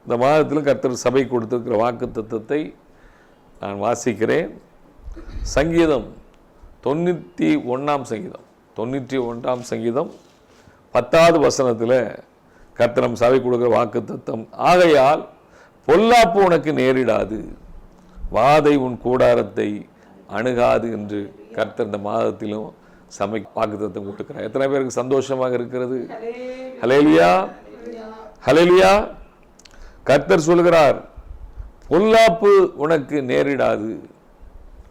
இந்த மாதத்திலும் கர்த்தர் சபை கொடுத்திருக்கிற வாக்கு தத்தத்தை நான் வாசிக்கிறேன். சங்கீதம் 91ஆம் சங்கீதம் 91ஆம் சங்கீதம் 10வது வசனத்தில் கர்த்தர் நம் சபை கொடுக்கிற வாக்கு தத்தம், ஆகையால் பொல்லாப்பு உனக்கு நேரிடாது, வாதை உன் கூடாரத்தை அணுகாது என்று கர்த்தர் இந்த மாதத்திலும் சபை வாக்கு தத்தம் கொடுக்கிறார். எத்தனை பேருக்கு சந்தோஷமாக இருக்கிறது? ஹல்லேலூயா, ஹல்லேலூயா. கர்த்தர் சொல்கிறார், பொல்லாப்பு உனக்கு நேரிடாது,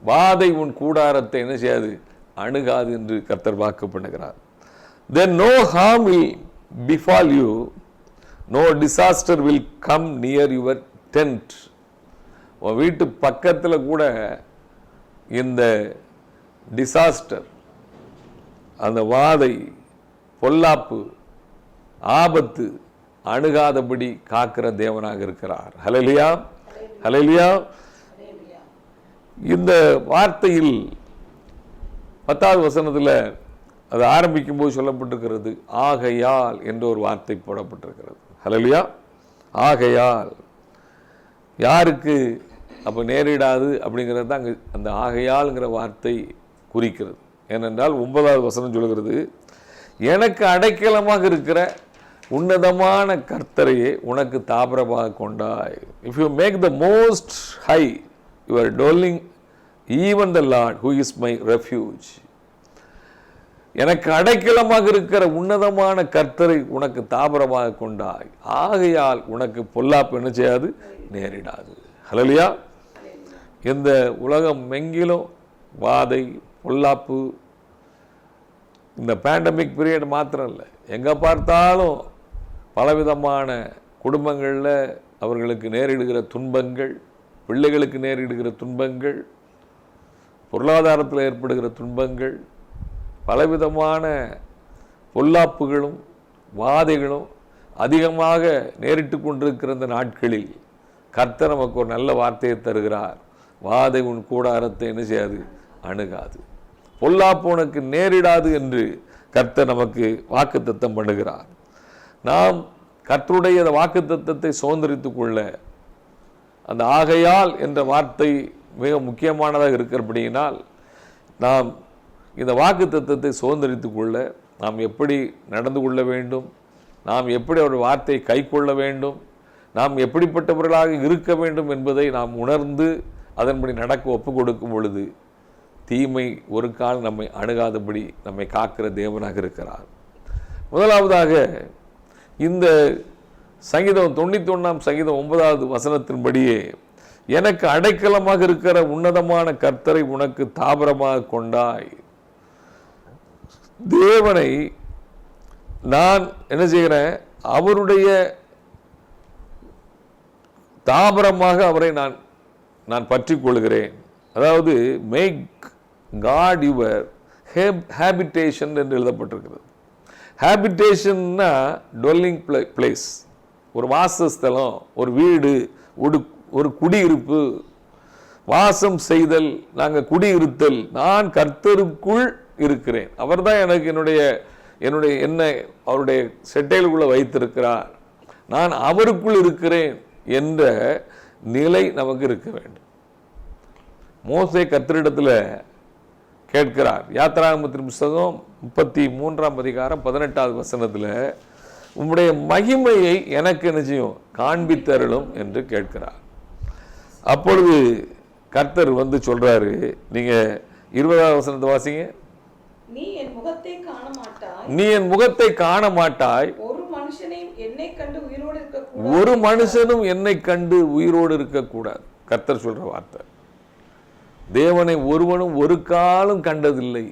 வாதை உன் கூடாரத்தை என்ன செய்யாது, அணுகாது என்று கர்த்தர் வாக்கு பண்ணுகிறார். Then no harm will befall you, no disaster will come near your tent. உன் வீட்டு பக்கத்தில் கூட இந்த டிசாஸ்டர், அந்த வாதை, பொல்லாப்பு, ஆபத்து அணுகாதபடி காக்கிற தேவனாக இருக்கிறார். ஹல்லேலூயா, ஹல்லேலூயா. இந்த வார்த்தையில் 10வது வசனத்தில் அது ஆரம்பிக்கும் போது சொல்லப்பட்டிருக்கிறது, ஆகையால் என்ற ஒரு வார்த்தை போடப்பட்டிருக்கிறது. ஹல்லேலூயா. ஆகையால் யாருக்கு அப்போ நேரிடாது அப்படிங்கிறது தான் அங்கே அந்த ஆகையால்ங்கிற வார்த்தை குறிக்கிறது. ஏனென்றால் 9வது வசனம் சொல்கிறது, எனக்கு அடைக்கலமாக இருக்கிற உன்னதமான கர்த்தரையே உனக்கு தாபரமாக கொண்டாய். If you make the most high your dwelling, even the Lord who is my refuge. எனக்கு அடைக்கலமாக இருக்கிற உன்னதமான கர்த்தரை உனக்கு தாபரமாக கொண்டாய், ஆகையால் உனக்கு பொல்லாப்பு என்ன செய்யாது, நேரிடாது. ஹல்லேலூயா. இந்த உலகம் எங்கிலும் வாதை, பொல்லாப்பு, இந்த பேண்டமிக் பீரியட் மாத்திரம் இல்லை, எங்கே பார்த்தாலும் பலவிதமான குடும்பங்களில் அவர்களுக்கு நேரிடுகிற துன்பங்கள், பிள்ளைகளுக்கு நேரிடுகிற துன்பங்கள், பொருளாதாரத்தில் ஏற்படுகிற துன்பங்கள், பலவிதமான பொல்லாப்புகளும் வாதைகளும் அதிகமாக நேரிட்டு கொண்டிருக்கிற இந்த நாட்களில் கர்த்தர் நமக்கு ஒரு நல்ல வார்த்தையை தருகிறார். வாதை உன் கூடாரத்தை என்ன செய்யாது, அணுகாது, பொல்லாப்பு உனக்கு நேரிடாது என்று கர்த்தர் நமக்கு வாக்கு தத்தம் பண்ணுகிறார். நாம் கர்த்தருடைய வாக்கு தத்தத்தை சுதந்திரித்துக் கொள்ள அந்த ஆகையால் என்ற வார்த்தை மிக முக்கியமானதாக இருக்கிறபடியினால் நாம் இந்த வாக்கு தத்தத்தை சுதந்திரித்துக் கொள்ள நாம் எப்படி நடந்து கொள்ள வேண்டும், நாம் எப்படி அவருடைய வார்த்தையை கை கொள்ள வேண்டும், நாம் எப்படிப்பட்டவர்களாக இருக்க வேண்டும் என்பதை நாம் உணர்ந்து அதன்படி நடக்க ஒப்பு கொடுக்கும் பொழுது தீமை ஒரு கால் நம்மை அணுகாதபடி நம்மை காக்கிற தேவனாக இருக்கிறார். முதலாவதாக இந்த சங்கீதம் 91ஆம் சங்கீதம் 9வது வசனத்தின்படியே, எனக்கு அடைக்கலமாக இருக்கிற உன்னதமான கர்த்தரை உனக்கு தாபரமாக கொண்டாய். தேவனை நான் என்ன செய்கிறேன், அவருடைய தாபரமாக அவரை நான் பற்றி கொள்கிறேன். அதாவது மேக் காட் யுவர் ஹேபிடேஷன் என்று எழுதப்பட்டிருக்கிறது. ஹேபிடேஷன்னா டுவெல்லிங் பிளேஸ், ஒரு வாசஸ்தலம், ஒரு வீடு, ஒரு குடியிருப்பு, வாசம் செய்தல், நாங்கள் குடியிருத்தல். நான் கர்த்தருக்குள் இருக்கிறேன், அவர் தான் எனக்கு என்னை அவருடைய செட்டைகளுக்குள்ளே வைத்திருக்கிறார், நான் அவருக்குள் இருக்கிறேன் என்ற நிலை நமக்கு இருக்க வேண்டும். மோசே கர்த்தரிடத்தில் கேட்கிறார். யாத்திராகமத்தின் புத்தகம் 33ஆம் அதிகாரம் 18வது வசனத்தில், உம்முடைய மகிமையை எனக்கு என்ன செய்யும், காண்பித்தருளும் என்று கேட்கிறார். அப்பொழுது கர்த்தர் வந்து சொல்றாரு, நீங்க 20வது வசனத்தை வாசிங்க. நீ என் முகத்தை காண மாட்டாய், நீ என் முகத்தை காண மாட்டாய், ஒரு மனுஷனும் என்னை கண்டு உயிரோடு இருக்கக்கூடாது, ஒரு மனுஷனும் என்னை கண்டு உயிரோடு இருக்கக்கூடாது. கர்த்தர் சொல்ற வார்த்தை. தேவனை ஒருவனும் ஒரு காலம் கண்டதில்லை,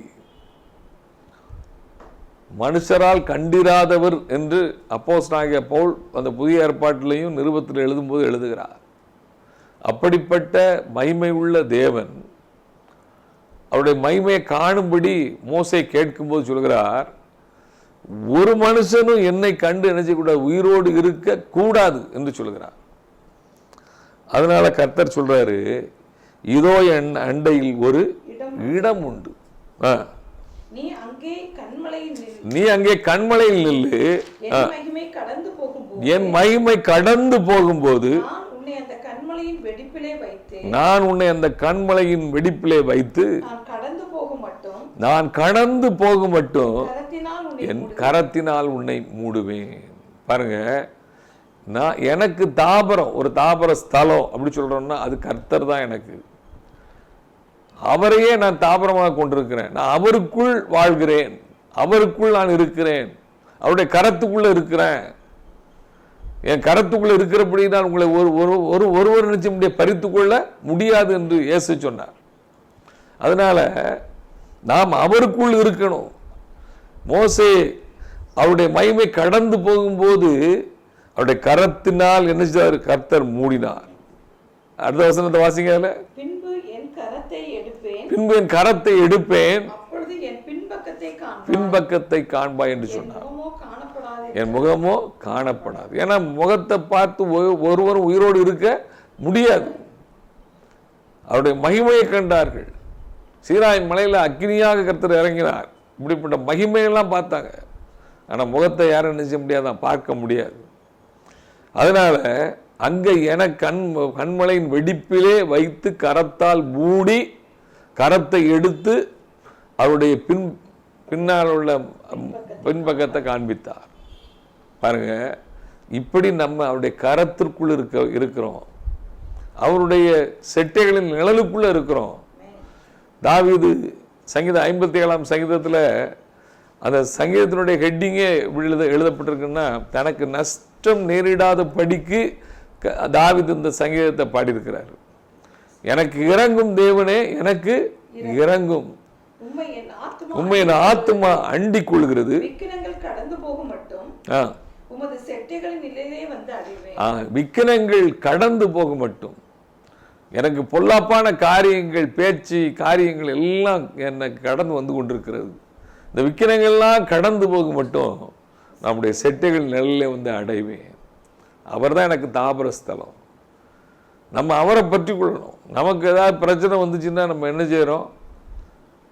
மனுஷரால் கண்டிராதவர் என்று அப்போஸ்தலனாகிய பவுல் அந்த புதிய ஏற்பாட்டிலையும் நிருபத்தில் எழுதும்போது எழுதுகிறார். அப்படிப்பட்ட மகிமை உள்ள தேவன் அவருடைய மகிமையை காணும்படி மோசே கேட்கும்போது சொல்கிறார், ஒரு மனுஷனும் என்னை கண்டு என்ன செய்யக்கூடாது, உயிரோடு இருக்க கூடாது என்று சொல்கிறார். அதனால கர்த்தர் சொல்றாரு, இதோ என் அண்டையில் ஒரு இடம் உண்டு, நீ அங்கே கண்மலையில் நில். நீ அங்கே கண்மலையில் நில்லு. என் மகிமை கடந்து போகும்போது என் மகிமை கடந்து போகும்போது நான் உன்னை அந்த கண்மலையின் வெடிப்பிலே வைத்து நான் உன்னை அந்த கண்மலையின் வெடிப்பிலே வைத்து நான் கடந்து போகும் மட்டும் நான் கடந்து போகும் மட்டும் கரத்தினால் உன்னை என் கரத்தினால் உன்னை மூடுவேன். பாருங்க, நான் எனக்கு தாபரம், ஒரு தாபர ஸ்தலம் அப்படி சொல்றோம்னா அது கர்த்தர் தான். எனக்கு அவரையே நான் தாபரமாக கொண்டிருக்கிறேன். நான் அவருக்குள் வாழ்கிறேன், அவருக்குள் நான் இருக்கிறேன், அவருடைய கரத்துக்குள்ள இருக்கிறேன். என் கரத்துக்குள்ள இருக்கிறபடி நான் உங்களை ஒருவர் நினைச்ச முடிய பறித்து கொள்ள முடியாது என்று இயேசு சொன்னார். அதனால நாம் அவருக்குள் இருக்கணும். மோசே அவருடைய மகிமை கடந்து போகும்போது அவருடைய கரத்தினால் என்ன செய்தார்? கர்த்தர் மூடினார். அடுத்த வசனத்தை வாசிங்க. பின்பு என் கரத்தை எடுப்பேன், பின்பு என் கரத்தை எடுப்பேன், அப்பொழுது என் பின்பக்கத்தை காண்பாய் என்று சொன்னார். காணப்படாது, என் முகமோ காணப்படாது. ஏன்னா முகத்தை பார்த்து ஒருவரும் உயிரோடு இருக்க முடியாது. அவருடைய மகிமையை கண்டார்கள். சீனாயின் மலையில் அக்னியாக கர்த்தர் இறங்கினார். இப்படிப்பட்ட மகிமையெல்லாம் பார்த்தாங்க. ஆனால் முகத்தை யாரும் நினைச்ச முடியாதான், பார்க்க முடியாது. அதனால அங்கே என கண்மலையின் வெடிப்பிலே வைத்து கரத்தால் மூடி கரத்தை எடுத்து அவருடைய பின்னால் உள்ள பின்பக்கத்தை காண்பித்தார். பாருங்க, இப்படி நம்ம அவருடைய கரத்திற்குள் இருக்கிறோம், அவருடைய செட்டைகளின் நிழலுக்குள்ள இருக்கிறோம். தாவீது சங்கீதம் 57ஆம் சங்கீதத்தில் அந்த சங்கீதத்தினுடைய ஹெட்டிங்கே எழுதப்பட்டிருக்குன்னா, தனக்கு நஷ்டம் நேரிடாத படிக்கு தாவீது இந்த சங்கீதத்தை பாடியிருக்கிறார். எனக்கு இறங்கும் தேவனே, எனக்கு இறங்கும், உம்மை என் ஆத்துமா அண்டிக் கொள்கிறது, கடந்து போகும் மட்டும் உமது செட்டைகளின் நிலையிலே வந்து அடைவேன். விக்கினங்கள் கடந்து போக மட்டும், எனக்கு பொல்லாப்பான காரியங்கள், பேச்சு காரியங்கள் எல்லாம் எனக்கு கடந்து வந்து கொண்டிருக்கிறது. இந்த விக்கினங்கள்லாம் கடந்து போக மட்டும் நம்முடைய செட்டைகள் நிலையிலே வந்து அடைவேன். அவர் தான் எனக்கு தாபரஸ்தலம். நம்ம அவரை பற்றி கொள்ளணும். நமக்கு ஏதாவது பிரச்சனை வந்துச்சுன்னா நம்ம என்ன செய்கிறோம்?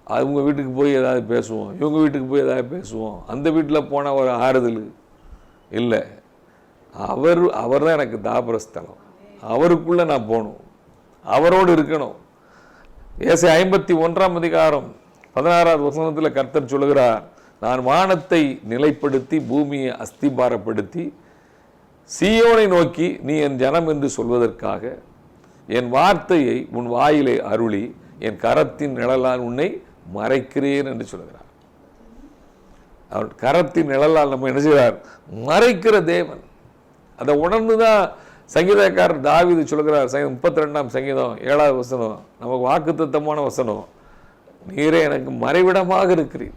அவங்க வீட்டுக்கு போய் ஏதாவது பேசுவோம், இவங்க வீட்டுக்கு போய் ஏதாவது பேசுவோம், அந்த வீட்டில் போனால் ஒரு ஆறுதல் இல்லை. அவர் தான் எனக்கு தாபரஸ்தலம். அவருக்குள்ளே நான் போகணும், அவரோடு இருக்கணும். ஏசாயா 51ஆம் அதிகாரம் 16வது வசனத்தில் கர்த்தர் சொல்லுகிறார், நான் வானத்தை நிலைப்படுத்தி பூமியை அஸ்திபாரப்படுத்தி சீயோனை நோக்கி நீ என் ஜனம் என்று சொல்வதற்காக என் வார்த்தையை உன் வாயிலை அருளி என் கரத்தின் நிழலால் உன்னை மறைக்கிறேன் என்று சொல்கிறார். அவர் கரத்தின் நிழலால் நம்ம என்ன செய்கிறார்? மறைக்கிற தேவன். அதை உணர்ந்துதான் சங்கீதக்காரர் தாவீது சொல்கிறார். 32ஆம் சங்கீதம் 7வது வசனம் நமக்கு வாக்குத்தத்தமான வசனம். நீரே எனக்கு மறைவிடமாக இருக்கிறீர்,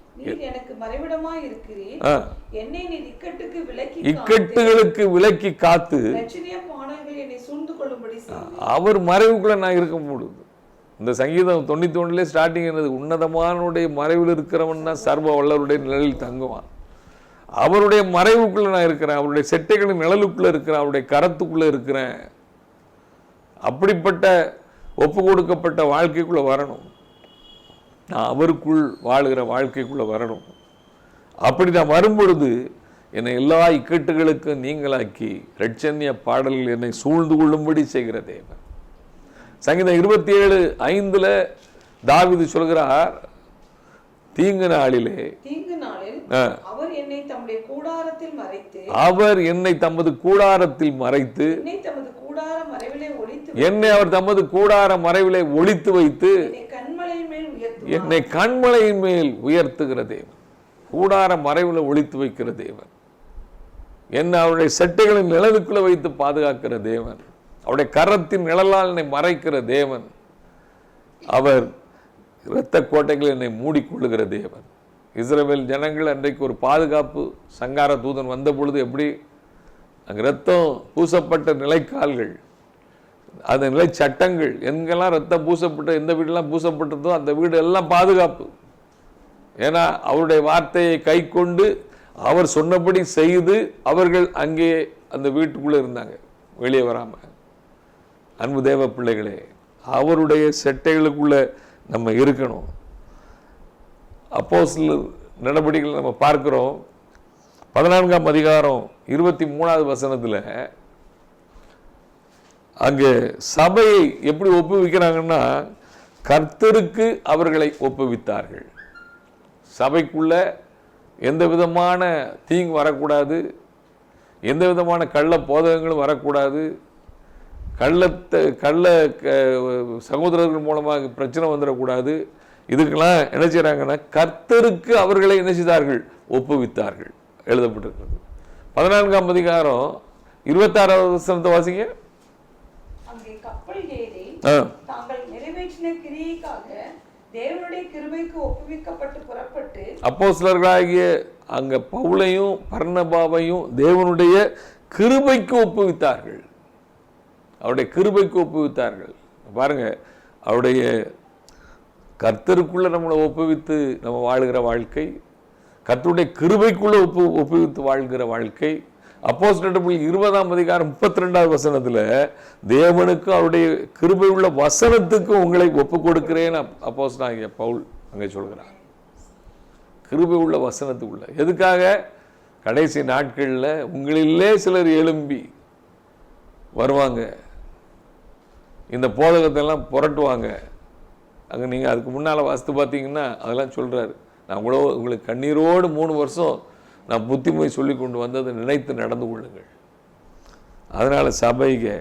இக்கட்டுகளுக்கு விலக்கி காத்து அவர் மறைவுக்குள்ள நான் இருக்க முடியுது. இந்த சங்கீதம் 91 ஸ்டார்டிங் என்னது? உன்னதமானுடைய மறைவில் இருக்கிறவன் தான் சர்வ வல்லவருடைய நிழலில் தங்குவான். அவருடைய மறைவுக்குள்ள நான் இருக்கிறேன், அவருடைய செட்டைகளின் நிழலுக்குள்ள இருக்கிறேன், அவருடைய கரத்துக்குள்ள இருக்கிறேன். அப்படிப்பட்ட ஒப்பு கொடுக்கப்பட்ட வாழ்க்கைக்குள்ள வரணும். நான் அவருக்குள் வாழுகிற வாழ்க்கைக்குள்ள வரணும். அப்படி நான் வரும்பொழுது என்னை எல்லா இக்கட்டுகளுக்கும் நீங்களாக்கி இரட்சண்ய பாடல்கள் என்னை சூழ்ந்து கொள்ளும்படி செய்கிற தேவன். சங்கீதம் 27:5 தாவீது சொல்கிறார், தீங்கு நாளிலே அவர் என்னை தமது கூடாரத்தில் மறைத்து என்னை அவர் தமது கூடார மறைவிலே ஒளித்து வைத்து என்னை கண்மலையின் மேல் உயர்த்துகிற தேவன். கூடார மறைவில் ஒளித்து வைக்கிற தேவன். என்னை அவருடைய செட்டைகளின் நிழலுக்குள்ள வைத்து பாதுகாக்கிற தேவன். அவருடைய கரத்தின் நிழலால் என்னை மறைக்கிற தேவன். அவர் இரத்த கோட்டைகள் என்னை மூடிக்கொள்ளுகிற தேவன். இஸ்ரவேல் ஜனங்கள் அன்றைக்கு ஒரு பாதுகாப்பு சங்கார தூதன் வந்த பொழுது எப்படி அங்கே ரத்தம் பூசப்பட்ட நிலைக்கால்கள், அந்த நிலை சட்டங்கள், எங்கெல்லாம் ரத்தம் பூசப்பட்ட எந்த வீடெல்லாம் பூசப்பட்டதோ அந்த வீடு எல்லாம் பாதுகாப்பு. ஏன்னா அவருடைய வார்த்தையை கை கொண்டு அவர் சொன்னபடி செய்து அவர்கள் அங்கே அந்த வீட்டுக்குள்ளே இருந்தாங்க, வெளியே வராமல். அன்பு தேவ பிள்ளைகளே, அவருடைய செட்டைகளுக்குள்ள நம்ம இருக்கணும். அப்போஸ்தலர் நடவடிக்கைகள் நம்ம பார்க்கிறோம். 14ஆம் அதிகாரம் 23வது வசனத்தில் அங்கே சபையை எப்படி ஒப்புவிக்கிறாங்கன்னா, கர்த்தருக்கு அவர்களை ஒப்புவித்தார்கள். சபைக்குள்ள எந்த விதமான தீங்கு வரக்கூடாது, எந்த விதமான கள்ள போதகங்களும் வரக்கூடாது, கள்ள சகோதரர்கள் மூலமாக பிரச்சனை வந்துடக்கூடாது. இதுக்கெல்லாம் என்ன செய்கிறாங்கன்னா, கர்த்தருக்கு அவர்களை என்ன செய்தார்கள், ஒப்புவித்தார்கள் எழுதப்பட்டிருக்கிறது. 14ஆம் அதிகாரம் 26வது வசனத்தை வாசிங்க. அங்கே கப்பல் ஏறி தாங்கள் நிறைவேற்றின கிரியைக்காக தேவனுடைய கிருபைக்கு ஒப்புவிக்கப்பட்டு புறப்பட்டு, அப்போஸ்தலர்களாகிய அங்க பவுலையும் பர்னபாவையும் தேவனுடைய கிருபைக்கு ஒப்புவித்தார்கள். அவருடைய கிருபைக்கு ஒப்புவித்தார்கள். பாருங்க, அவருடைய கர்த்தருக்குள்ள நம்மளை ஒப்புவித்து நம்ம வாழ்கிற வாழ்க்கை, கர்த்தருடைய கிருபைக்குள்ள ஒப்புவித்து வாழ்கிற வாழ்க்கை. அப்போஸ்தலர் 20ஆம் அதிகாரம் 32வது வசனத்தில் தேவனுக்கு அவருடைய கிருபை உள்ள வசனத்துக்கும் உங்களை ஒப்பு கொடுக்கிறேன் அப்போஸ்தலனாகிய பவுல் அங்கே சொல்கிறார். கிருபை உள்ள வசனத்துக்குள்ள எதுக்காக? கடைசி நாட்களில் உங்களிலே சிலர் எழும்பி வருவாங்க, இந்த போதகத்தெல்லாம் புரட்டுவாங்க. அங்கே நீங்கள் அதுக்கு முன்னால் வாசித்து பார்த்தீங்கன்னா அதெல்லாம் சொல்கிறாரு. நான் கூட உங்களுக்கு கண்ணீரோடு 3 வருஷம் நான் புத்திமொழி சொல்லி கொண்டு வந்ததை நினைத்து நடந்து கொள்ளுங்கள். அதனால் சபைக்கு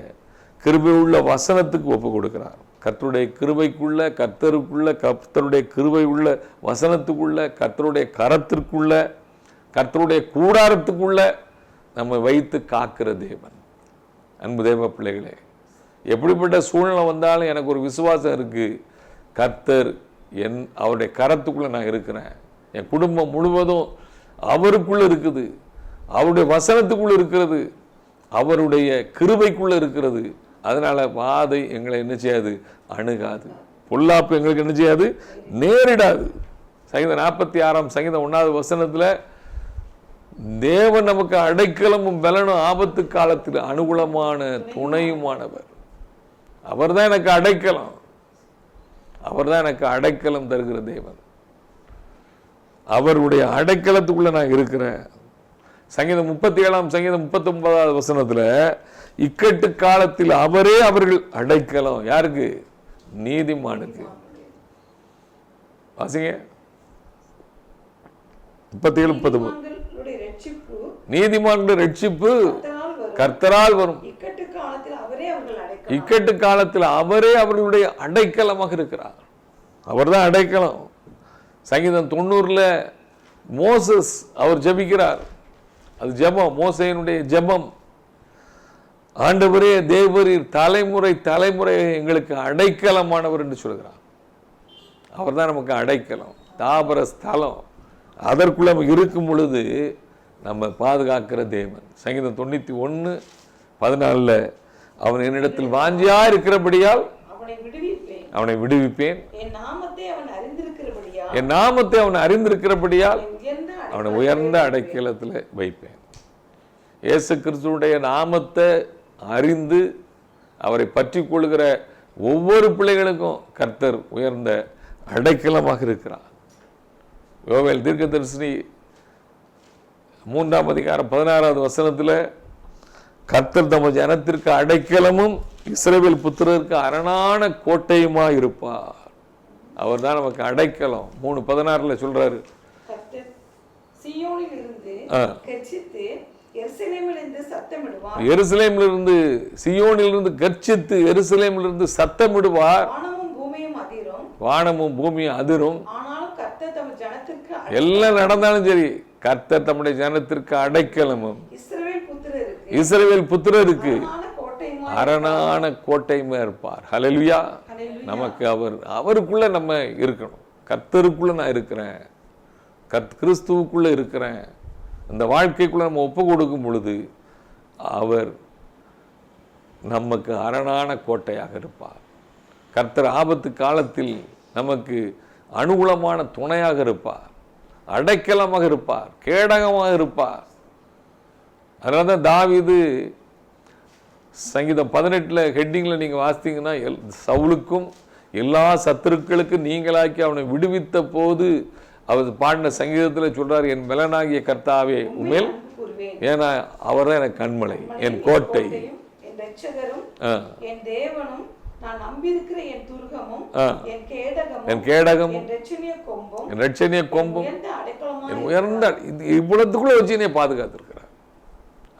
கிருபை உள்ள வசனத்துக்கு ஒப்பு கொடுக்கிறார். கர்த்தருடைய கிருபைக்குள்ள, கர்த்தருக்குள்ள, கர்த்தருடைய கிருபை உள்ள வசனத்துக்குள்ள, கர்த்தருடைய கரத்திற்குள்ள, கர்த்தருடைய கூடாரத்துக்குள்ள நம்ம வைத்து காக்கிற தேவன். அன்பு தேவ பிள்ளைகளே, எப்படிப்பட்ட சூழ்நிலை வந்தாலும் எனக்கு ஒரு விசுவாசம் இருக்குது, கர்த்தர் அவருடைய கரத்துக்குள்ளே நான் இருக்கிறேன். என் குடும்பம் முழுவதும் அவருக்குள்ளே இருக்குது, அவருடைய வசனத்துக்குள்ளே இருக்கிறது, அவருடைய கிருபைக்குள்ளே இருக்கிறது. அதனால் வாதை எங்களை என்ன செய்யாது, அணுகாது. பொல்லாப்பு எங்களுக்கு என்ன செய்யாது, நேரிடாது. சங்கீதம் 46ஆம் சங்கீதம் 1வது வசனத்தில் தேவன் நமக்கு அடைக்கலமும் பலனும் ஆபத்து காலத்தில் அனுகூலமான துணையுமானவர். அவர் தான் எனக்கு அடைக்கலம், அவர் தான் எனக்கு அடைக்கலம் தருகிற தேவன். அவருடைய அடைக்கலத்துக்குள்ள நான் இருக்கிறேன். சங்கீதம் 37ஆம் சங்கீதம் 39வது வசனத்தில் இக்கட்டு காலத்தில் அவரே அவர்கள் அடைக்கலம். யாருக்கு? நீதிமானுக்கு. வாசிங்க 37-39. நீதிமானுடைய ரட்சிப்பு கர்த்தரால் வரும். இக்கட்டு காலத்தில் அவரே அவர்களுடைய அடைக்கலமாக இருக்கிறார். அவர் தான் அடைக்கலம். சங்கீதம் 90ல் மோசஸ் அவர் ஜெபிக்கிறார். அது ஜெபம், மோசேயினுடைய ஜெபம். ஆண்டவரே தேவரீர் தலைமுறை தலைமுறை எங்களுக்கு அடைக்கலமானவர் என்று சொல்கிறார். அவர் தான் நமக்கு அடைக்கலம், தாபர ஸ்தலம். அதற்குள்ள நம்ம இருக்கும் பொழுது நம்ம பாதுகாக்கிற தேவன். சங்கீதம் 91:14 அவன் என்னிடத்தில் வாஞ்சியா இருக்கிறபடியால் அவனை விடுவிப்பேன், என் நாமத்தை அவன் அறிந்திருக்கிறபடியால் அவனை உயர்ந்த அடைக்கலத்தில் வைப்பேன். இயேசு கிறிஸ்துவுடைய நாமத்தை அறிந்து அவரை பற்றி கொள்கிற ஒவ்வொரு பிள்ளைகளுக்கும் கர்த்தர் உயர்ந்த அடைக்கலமாக இருக்கிறார். யோவேல் தீர்க்கதரிசி 3ஆம் அதிகாரம் 16வது வசனத்தில் கர்த்தர் தமது ஜனத்திற்கு அடைக்கலமும் இஸ்ரவேல் புத்திரருக்கு அரணான கோட்டையுமா இருப்பார். அவர் தான் நமக்கு அடைக்கலம். 3:16 சொல்றாரு, எருசலேமிலிருந்து சீயோனிலிருந்து கர்ச்சித்து எருசலேமிலிருந்து சத்தமிடுவார். வானமும் பூமியும் அதிரும். எல்லாம் நடந்தாலும் சரி, கர்த்தர் தம்முடைய ஜனத்திற்கு அடைக்கலமும் இஸ்ரவேல் புத்திரருக்கு அரணான கோட்டையுமா இருப்பார். ஹல்லேலூயா. நமக்கு அவருக்குள்ள நம்ம இருக்கணும். கர்த்தருக்குள்ள நான் இருக்கிறேன், கிறிஸ்துவுக்குள்ள இருக்கிறேன். இந்த வாழ்க்கைக்குள்ள நம்ம ஒப்பு கொடுக்கும் பொழுது அவர் நமக்கு அரணான கோட்டையாக இருப்பார். கர்த்தர் ஆபத்து காலத்தில் நமக்கு அனுகூலமான துணையாக இருப்பார், அடைக்கலமாக இருப்பார், கேடகமாக இருப்பார். அதனால தான் தாவீது சங்கீதம் 18 ஹெட்டிங்கில் நீங்கள் வாசித்தீங்கன்னா, சவுலுக்கும் எல்லா சத்துருக்களுக்கும் நீங்களாக்கி அவனை விடுவித்த போது அவர் பாடின சங்கீதத்தில் சொல்றார், என் பலனாகிய கர்த்தாவே உமேல், ஏன்னா அவர் தான் எனக்கு கண்மலை, என் கோட்டை, என் இரட்சகரும், என் தேவனும், நான் நம்பியிருக்கிற என் துர்கமும், என் கேடகமும், என் இரட்சணிய கொம்பும், என் உயர்ந்த இவ்வளவுக்குள்ள வச்சு என்னை பாதுகாத்திருக்கிறார்.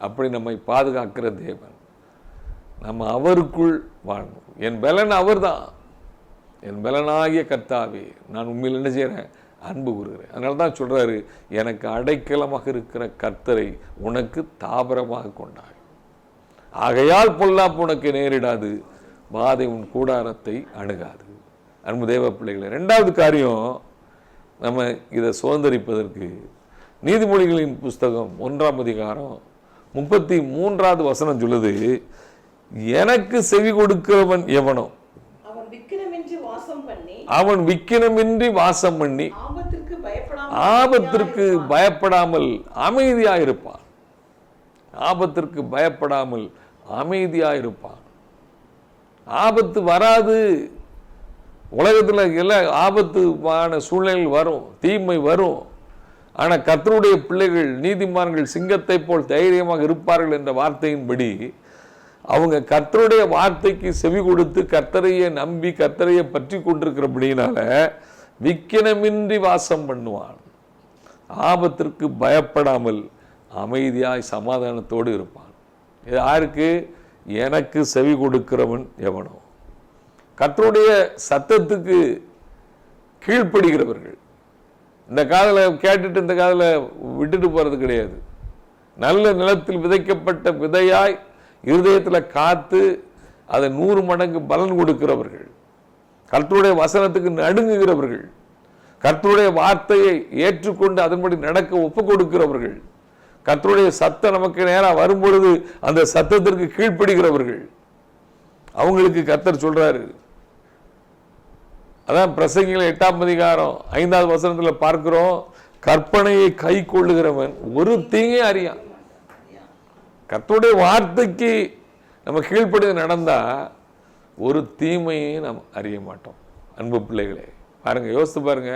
அப்படி நம்மை பாதுகாக்கிற தேவன், நம்ம அவருக்குள் வாழணும். என் பலன் அவர் தான், என் பலனாகிய கர்த்தாவே நான் உண்மையில் என்ன செய்கிறேன், அன்பு கூறுகிறேன். அதனால தான் சொல்றாரு, எனக்கு அடைக்கலமாக இருக்கிற கர்த்தரை உனக்கு தாபரமாக கொண்டாய், ஆகையால் பொல்லாப்பு உனக்கு நேரிடாது, வாதை உன் கூடாரத்தை அணுகாது. அன்பு தேவ பிள்ளைகளை, இரண்டாவது காரியம், நம்ம இதை சுதந்திரிப்பதற்கு நீதிமொழிகளின் புஸ்தகம் 1ஆம் அதிகாரம் 33வது வசனம் சொல்லுது, எனக்கு செவி கொடுக்கிறவன் எவனோ அவன் விக்கினமின்றி வாசம் பண்ணி ஆபத்திற்கு பயப்படாமல் அமைதியாயிருப்பான். ஆபத்திற்கு பயப்படாமல் அமைதியாயிருப்பான். ஆபத்து வராது. உலகத்தில் எல்லாம் ஆபத்துமான சூழ்நிலைகள் வரும், தீமை வரும். ஆனால் கர்த்தருடைய பிள்ளைகள், நீதிமான்கள் சிங்கத்தை போல் தைரியமாக இருப்பார்கள் என்ற வார்த்தையின்படி அவங்க கர்த்தருடைய வார்த்தைக்கு செவி கொடுத்து கர்த்தரையை நம்பி கர்த்தரையை பற்றி கொண்டிருக்கிறபடினால விக்கினமின்றி வாசம் பண்ணுவான். ஆபத்திற்கு பயப்படாமல் அமைதியாய் சமாதானத்தோடு இருப்பான். இது யாருக்கு? எனக்கு செவி கொடுக்கிறவன் எவனோ. கர்த்தருடைய சத்தத்துக்கு கீழ்ப்படுகிறவர்கள். இந்த காதில் கேட்டுட்டு இந்த காதில் விட்டுட்டு போறது கிடையாது. நல்ல நிலத்தில் விதைக்கப்பட்ட விதையாய் இருதயத்தில் காத்து அதை 100 மடங்கு பலன் கொடுக்கிறவர்கள், கர்த்தருடைய வசனத்துக்கு நடுங்குகிறவர்கள், கர்த்தருடைய வார்த்தையை ஏற்றுக்கொண்டு அதன்படி நடக்க ஒப்பு கொடுக்கிறவர்கள், கர்த்தருடைய சத்தம் நமக்கு நேராக வரும்பொழுது அந்த சத்தத்திற்கு கீழ்ப்படுகிறவர்கள், அவங்களுக்கு கர்த்தர் சொல்றாரு. அதான் பிரசங்கில 8ஆம் அதிகாரம் 5வது வசனத்தில் பார்க்கிறோம், கற்பனையை கை கொள்ளுகிறவன் ஒரு தீங்கே அறியான். கர்த்தருடைய வார்த்தைக்கு நம்ம கீழ்ப்படி நடந்தா ஒரு தீமையை நாம் அறிய மாட்டோம். அன்பு பிள்ளைகளே, பாருங்க, யோசித்து பாருங்க.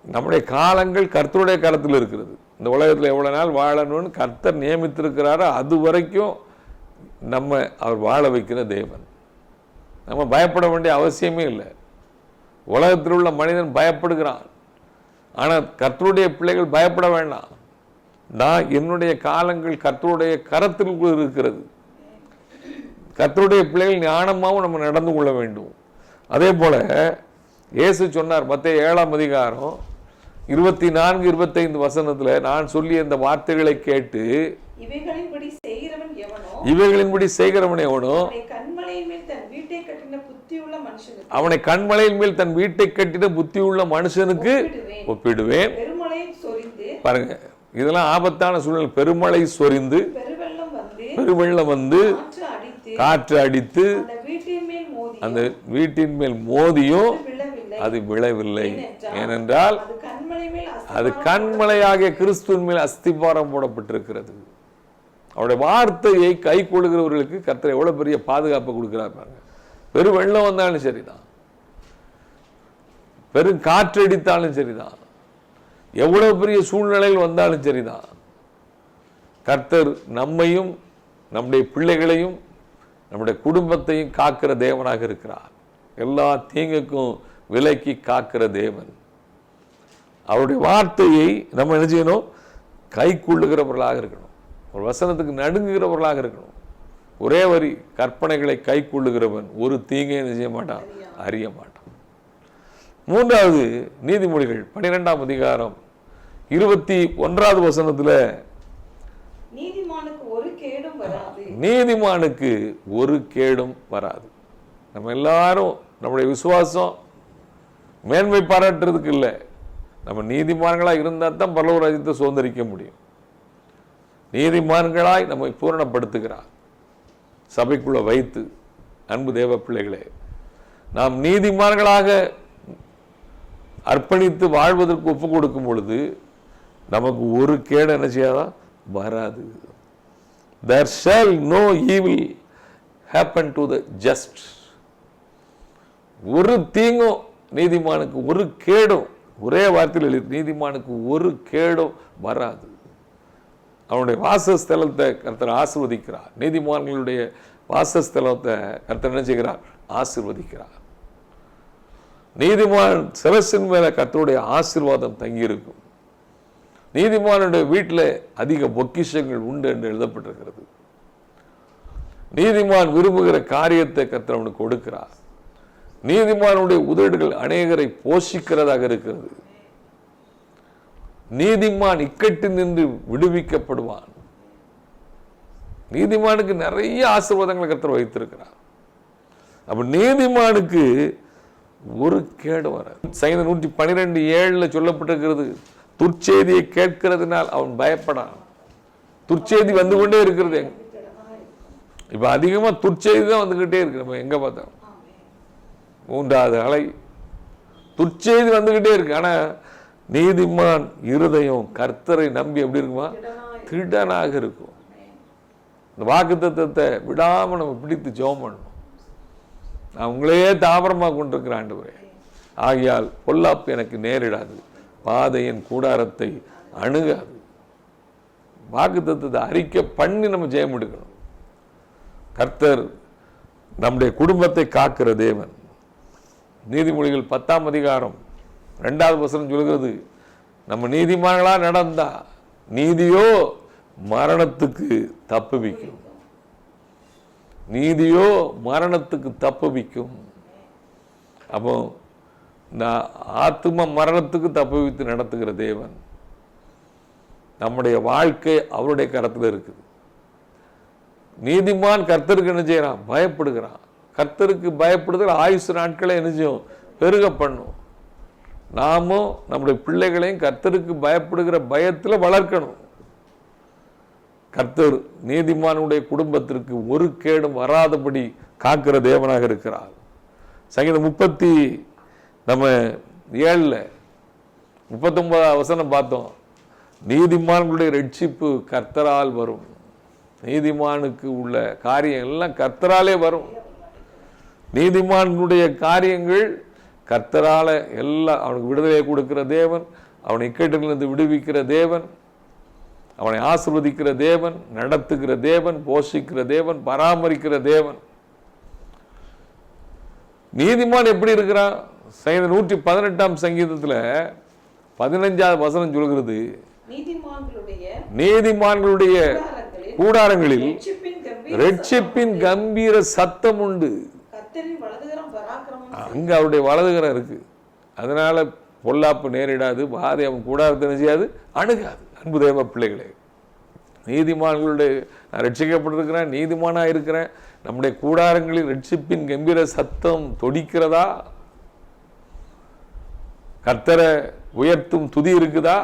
நம்முடைய காலங்கள் கர்த்தருடைய காலத்தில் இருக்கிறது. இந்த உலகத்தில் எவ்வளவு நாள் வாழணும்னு கர்த்தர் நியமித்திருக்கிறாரோ அது வரைக்கும் நம்ம அவர் வாழ வைக்கிற தேவன். நம்ம பயப்பட வேண்டிய அவசியமே இல்லை. உலகத்தில் உள்ள மனிதன் பயப்படுகிறான், ஆனால் கர்த்தருடைய பிள்ளைகள் பயப்பட வேண்டாம். நான் என்னுடைய காலங்கள் கர்த்தருடைய கரத்தில் இருக்கிறது. கர்த்தருடைய பிள்ளைகள் ஞானமாகவும் நம்ம நடந்து கொள்ள வேண்டும். அதே போல இயேசு சொன்னார் மத்தேயு 7ஆம் அதிகாரம் 24-25 வசனத்துல, நான் சொல்லிய இந்த வார்த்தைகளை கேட்டு இவைகளின்படி செய்கிறவன் எவனோ அவனை கண்மலையின் மேல் தன் வீட்டை கட்டின புத்தியுள்ள மனுஷனுக்கு ஒப்பிடுவேன். பாருங்க, இதெல்லாம் ஆபத்தான சூழ்நிலை. பெருமழை சொரிந்து பெருவெள்ளம் வந்து காற்று அடித்து அந்த வீட்டின் மேல் மோதியும் அது விழவில்லை. ஏனென்றால் அது கண்மலையாகிய கிறிஸ்துவின் மேல் அஸ்திபாரம் போடப்பட்டிருக்கிறது. அவருடைய வார்த்தையை கை கொள்கிறவர்களுக்கு கர்த்தர் எவ்வளவு பெரிய பாதுகாப்பை கொடுக்கிறார் பாருங்க. பெரும் வெள்ளம் வந்தாலும் சரிதான், பெரும் காற்று அடித்தாலும் சரிதான், எவ்வளவு பெரிய சூழ்நிலைகள் வந்தாலும் சரிதான், கர்த்தர் நம்மையும் நம்முடைய பிள்ளைகளையும் நம்முடைய குடும்பத்தையும் காக்கிற தேவனாக இருக்கிறார். எல்லா தீங்குக்கும் விலக்கி காக்கிற தேவன். அவருடைய வார்த்தையை நம்ம என்ன செய்யணும்? கை கொள்ளுகிறவர்களாக இருக்கணும். ஒரு வசனத்துக்கு நடுங்குகிறவர்களாக இருக்கணும். ஒரே வரி, கற்பனைகளை கை கொள்ளுகிறவன் ஒரு தீங்கை செய்ய மாட்டான், அறிய மாட்டான். 3வது நீதிமொழிகள் 12ஆம் அதிகாரம் 21வது வசனத்துல, நீதிமானுக்கு ஒரு கேடும் வராது. நம்ம எல்லாரும் நம்முடைய விசுவாசம் மேன்மை பாராட்டுறதுக்கு இல்லை, நம்ம நீதிமான்களாய் இருந்தால் தான் பரலோக ராஜ்யத்தை சுதந்திரிக்க முடியும். நீதிமான்களாய் நம்மை பூரணப்படுத்துகிறார் சபைக்குள்ள வைத்து. அன்பு தேவ பிள்ளைகளே, நாம் நீதிமான்களாக அர்ப்பணித்து வாழ்வதற்கு ஒப்பு கொடுக்கும் பொழுது நமக்கு ஒரு கேடு என்ன செய்யாதான் வராது. There shall no evil happen to the just. ஒரு தீங்கும் நீதிமானுக்கு ஒரு கேடும் ஒரே வார்த்தையில் எழுதி, நீதிமானுக்கு ஒரு கேடும் வராது. அவனுடைய வாசஸ்தலத்தை கர்த்தர் ஆசீர்வதிக்கிறார். நீதிமான்களுடைய வாசஸ்தலத்தை கர்த்தர் என்ன செய்கிறார்? ஆசீர்வதிக்கிறார். நீதிமான் சிரசின் மேல கர்த்தருடைய ஆசீர்வாதம் தங்கியிருக்கும். நீதிமானுடைய வீட்டில் அதிக பொக்கிஷங்கள் உண்டு என்று எழுதப்பட்டிருக்கிறது. நீதிமான் விரும்புகிற காரியத்தை கர்த்தர் அவனுக்கு கொடுக்கிறார். நீதிமானுடைய உதடுகள் அநேகரை போஷிக்கிறதாக இருக்கிறது. நீதிமான் இக்கட்டில் நின்று விடுவிக்கப்படுவான். நீதிமானுக்கு நிறைய ஆசீர்வாதங்களை கர்த்தர் வைத்திருக்கிறார். அப்ப நீதிமானுக்கு ஒரு கேடு வர. சங்கீதம் 112:7 சொல்லப்பட்டிருக்கிறது, துர்ச்செய்தியை கேட்கிறதுனால் அவன் பயப்படான். துர்ச்செய்தி வந்து கொண்டே இருக்கிறது. இப்ப அதிகமா துர்ச்செய்தி தான் வந்துகிட்டே இருக்கு. நம்ம எங்க பார்த்தோம், 3வது அலை துர்ச்செய்தி வந்துகிட்டே இருக்கு. ஆனா நீதிமான் இருதயம் கர்த்தரை நம்பி எப்படி இருக்குமா? திடனாக இருக்கும். இந்த வாக்குத்தத்தத்தை விடாம நம்ம பிடித்து ஜெபம் பண்ணணும். நான் உங்களையே தாபரமாக கொண்டிருக்கிற ஆண்டவரே, ஆகையால் பொல்லாப்பு எனக்கு நேரிடாது, பாதையின் கூடாரத்தை அணுகாது. வாக்குத்தத்தத்தை அறிக்கை பண்ணி நம்ம ஜெயம் எடுக்கணும். கர்த்தர் நம்முடைய குடும்பத்தை காக்கிற தேவன். நீதிமொழிகள் 10:2 சொல்கிறது, நம்ம நீதிமான்களா நடந்தா நீதியோ மரணத்துக்கு தப்புவிக்கும். நீதியோ மரணத்துக்கு தப்புவிக்கும். அப்போ இந்த ஆத்தும மரணத்துக்கு தப்புவித்து நடத்துகிற தேவன். நம்முடைய வாழ்க்கை அவருடைய கரத்தில் இருக்குது. நீதிமான் கர்த்தருக்கு என்ன செய்யறான்? பயப்படுகிறான். கர்த்தருக்கு பயப்படுகிற ஆயுசு நாட்களை என்ன செய்யும்? பெருக பண்ணும். நாமும் நம்முடைய பிள்ளைகளையும் கர்த்தருக்கு பயப்படுகிற பயத்தில் வளர்க்கணும். கர்த்தர் நீதிமானுடைய குடும்பத்திற்கு ஒரு கேடும் வராதபடி காக்கிற தேவனாக இருக்கிறார். சங்கீதம் 37:39 பார்த்தோம். நீதிமான்களுடைய ரட்சிப்பு கர்த்தரால் வரும். நீதிமானுக்கு உள்ள காரியம் எல்லாம் கர்த்தராலே வரும். நீதிமானுடைய காரியங்கள் கர்த்தரால எல்லாம். அவனுக்கு விடுதலை கொடுக்கிற தேவன், அவனை இக்கட்டிலிருந்து விடுவிக்கிற தேவன், அவனை ஆசீர்வதிக்கிற தேவன், நடத்துகிற தேவன், போஷிக்கிற தேவன், பராமரிக்கிற தேவன். நீதிமான் எப்படி இருக்கிறான்? 118 சங்கீதத்துல 15 சொல்கிறது, நீதிமான்களுடைய கூடாரங்களில் ரட்சிப்பின் கம்பீர சத்தம் உண்டு. அங்க அவருடைய வலதுகரம் இருக்கு. அதனால பொல்லாப்பு நேரிடாது, பாதை அவன் கூடாரத்தை செய்யாது, அணுகாது. அன்பு தேவ பிள்ளைகளே, நீதிமான்களுடைய நான் ரட்சிக்கப்பட்டிருக்கிறேன், நீதிமானா இருக்கிறேன். நம்முடைய கூடாரங்களில் ரட்சிப்பின் கம்பீர சத்தம் தொடிக்கிறதா? கர்த்தரை உயர்த்தும் துதி இருக்குதா?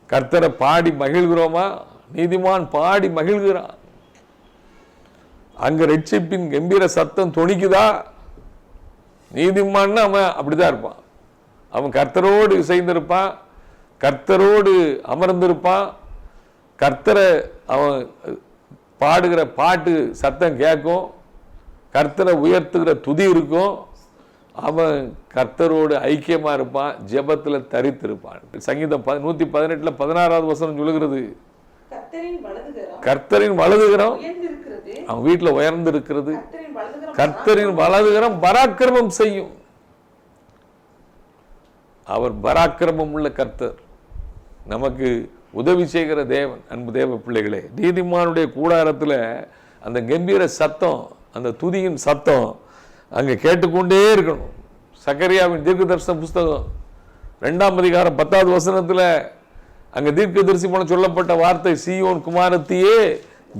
கர்த்தரை பாடி மகிழ்கிறோமா? நீதிமான் பாடி மகிழ்கிறான். அங்க ரட்சிப்பின் கம்பீர சத்தம் தொனிக்குதா? நீதிமான் அவன் அப்படிதான் இருப்பான். அவன் கர்த்தரோடு இசைந்திருப்பான், கர்த்தரோடு அமர்ந்திருப்பான். கர்த்தரை அவன் பாடுகிற பாட்டு சத்தம் கேட்கும், கர்த்தரை உயர்த்துகிற துதி இருக்கும். அவன் கர்த்தரோடு ஐக்கியமா இருப்பான், ஜெபத்துல தரித்திருப்பான். சங்கீதம் 118:16 சொல்லுகிறது, கர்த்தரின் வலதுகரம் அவன் வீட்டுல உயர்ந்து இருக்கிறது. கர்த்தரின் வலதுகரம் பராக்கிரமம் செய்யும். அவர் பராக்கிரமம் உள்ள கர்த்தர், நமக்கு உதவி செய்கிற தேவன். அன்பு தேவ பிள்ளைகளே, நீதிமானுடைய கூடாரத்துல அந்த கம்பீர சத்தம், அந்த துதியின் சத்தம் அங்க கேட்டுக்கொண்டே இருக்கணும். சகரியாவின் தீர்க்க தரிசன புஸ்தகம் 2:10 அங்க தீர்க்க தரிசி போன சொல்லப்பட்ட வார்த்தை, சீயோன் குமாரத்தியே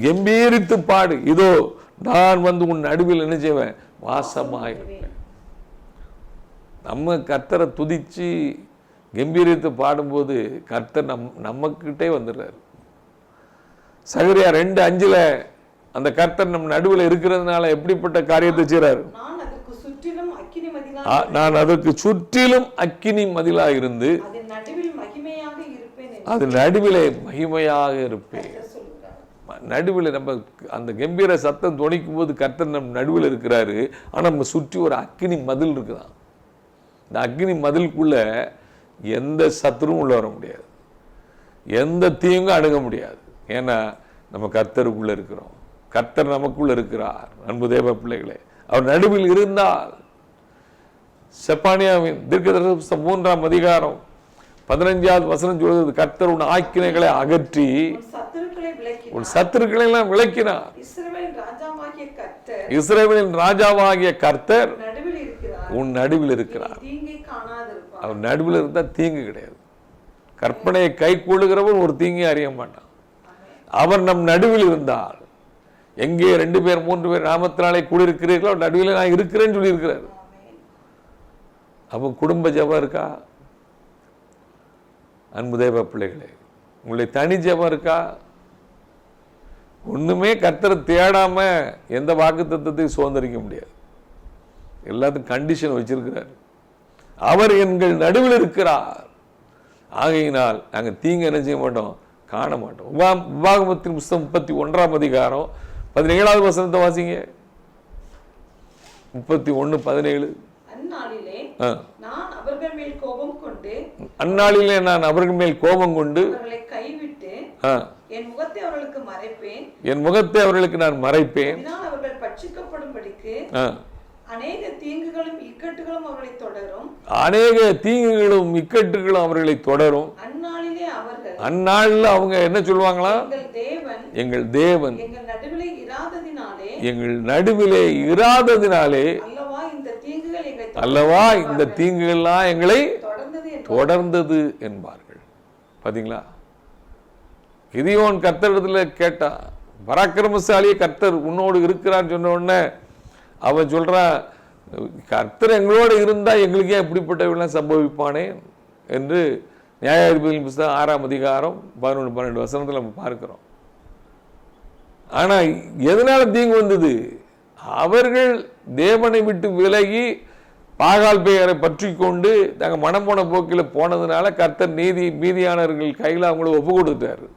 கம்பீரித்து பாடு, இதோ நான் வந்து உன் நடுவில் என்ன செய்வேன்? வாசமாயிருப்பேன். நம்ம கர்த்தரை துதிச்சு கம்பீரித்து பாடும்போது கர்த்தர் நம்மக்கிட்டே வந்துடுறாரு. சகரியா 2:5 அந்த கர்த்தர் நம்ம நடுவில் இருக்கிறதுனால எப்படிப்பட்ட காரியத்தை செய்றாரு? நான் அதற்கு சுற்றிலும் அக்கினி மதிலா இருந்து அது நடுவிலே மகிமையாக இருப்பேன். நடுவில் நம்ம அந்த கம்பீர சத்தம் துணிக்கும் போது கர்த்தர் நம்ம நடுவில் இருக்கிறாரு. ஆனா நம்ம சுற்றி ஒரு அக்கினி மதில் இருக்குதான். இந்த அக்னி மதிலுக்குள்ள எந்த சத்துருவும் உள்ள வர முடியாது, எந்த தீங்கும் அணுக முடியாது. ஏன்னா நம்ம கர்த்தருக்குள்ள இருக்கிறோம், கர்த்தர் நமக்குள்ள இருக்கிறார். அன்பு தேவ பிள்ளைகளே, அவர் நடுவில் இருந்தால், செப்பானியாவின் தீர்க்கதரிசன புத்தகம் 3ஆம் அதிகாரம் 15வது வசனம் சொல்கிறது, கர்த்தர் உன் ஆக்கினைகளை அகற்றி உன் சத்துருக்களை எல்லாம் விளக்கினார். இஸ்ரவேலின் ராஜாவாகிய கர்த்தர் உன் நடுவில் இருக்கிறார். அவர் நடுவில் இருந்தா தீங்கு கிடையாது. கற்பனையை கை கொள்ளுகிறவன் ஒரு தீங்கை அறிய மாட்டான். அவர் நம் நடுவில் இருந்தால், எங்கே 2 பேர் 3 பேர் நாமத்தினாலே கூடியிருக்கிறீர்களோ நடுவில் நான் இருக்கிறேன்னு சொல்லியிருக்கிறார். அப்போ குடும்ப ஜெபம் இருக்கா? அன்பு தேவ பிள்ளைகளே, உங்களுடைய தனி ஜெபம் இருக்கா? ஒண்ணுமே கர்த்தரை தேடாம எந்த வாக்கு தத்தத்தையும் சுதந்திரிக்க முடியாது. எல்லாத்துக்கும் கண்டிஷன் வச்சிருக்கிறார். அவர் எங்கள் நடுவில் இருக்கிறார். ஆகையினால் நாங்கள் தீங்கு என்ன செய்ய மாட்டோம், காண மாட்டோம். உபாகமத்தின் புத்தகம் 31ஆம் அதிகாரம் 17வது வசனத்தை வாசிங்க. 31:17. அந்நாளிலே நான் அவர்கள் மேல் கோபம் கொண்டு கைவிட்டு என் முகத்தை அவர்களுக்கு நான் மறைப்பேன். அவர்கள் பட்சிக்கப்படும்படிக்கு அநேக தீங்குகளும் இக்கட்டுகளும் அவர்களை தொடரும். அநேக தீங்குகளும் இக்கட்டுகளும் அவர்களை தொடரும். அந்நாளில் அவங்க என்ன சொல்லுவாங்களா? எங்கள் தேவன் எங்கள் நடுவிலே இராததினாலே அல்லவா இந்த தீங்குகள்லாம் எங்களை தொடர்ந்தது என்பார்கள். பாத்தீங்களா? கிதியோன் கர்த்தரிடத்துல கேட்டா, பராக்கிரமசாலியே கர்த்தர் உன்னோடு இருக்கிறான்னு சொன்ன உடனே அவன் சொல்றான், கர்த்தர் எங்களோடு இருந்தா எங்களுக்கே எப்படிப்பட்டவெல்லாம் சம்பவிப்பானே என்று நியாயாதிபதிகளின் புத்தகம் 6ஆம் அதிகாரம் 11-12 வசனத்தில் நம்ம பார்க்கிறோம். ஆனா எதனால தீங்கு வந்தது? அவர்கள் தேவனை விட்டு விலகி பாகால் பெயரை பற்றி கொண்டு நாங்கள் மனம் போன போக்கில் போனதுனால கர்த்தர் மீதியானவர்கள் கையில் அவங்கள ஒப்பு கொடுத்தாரு.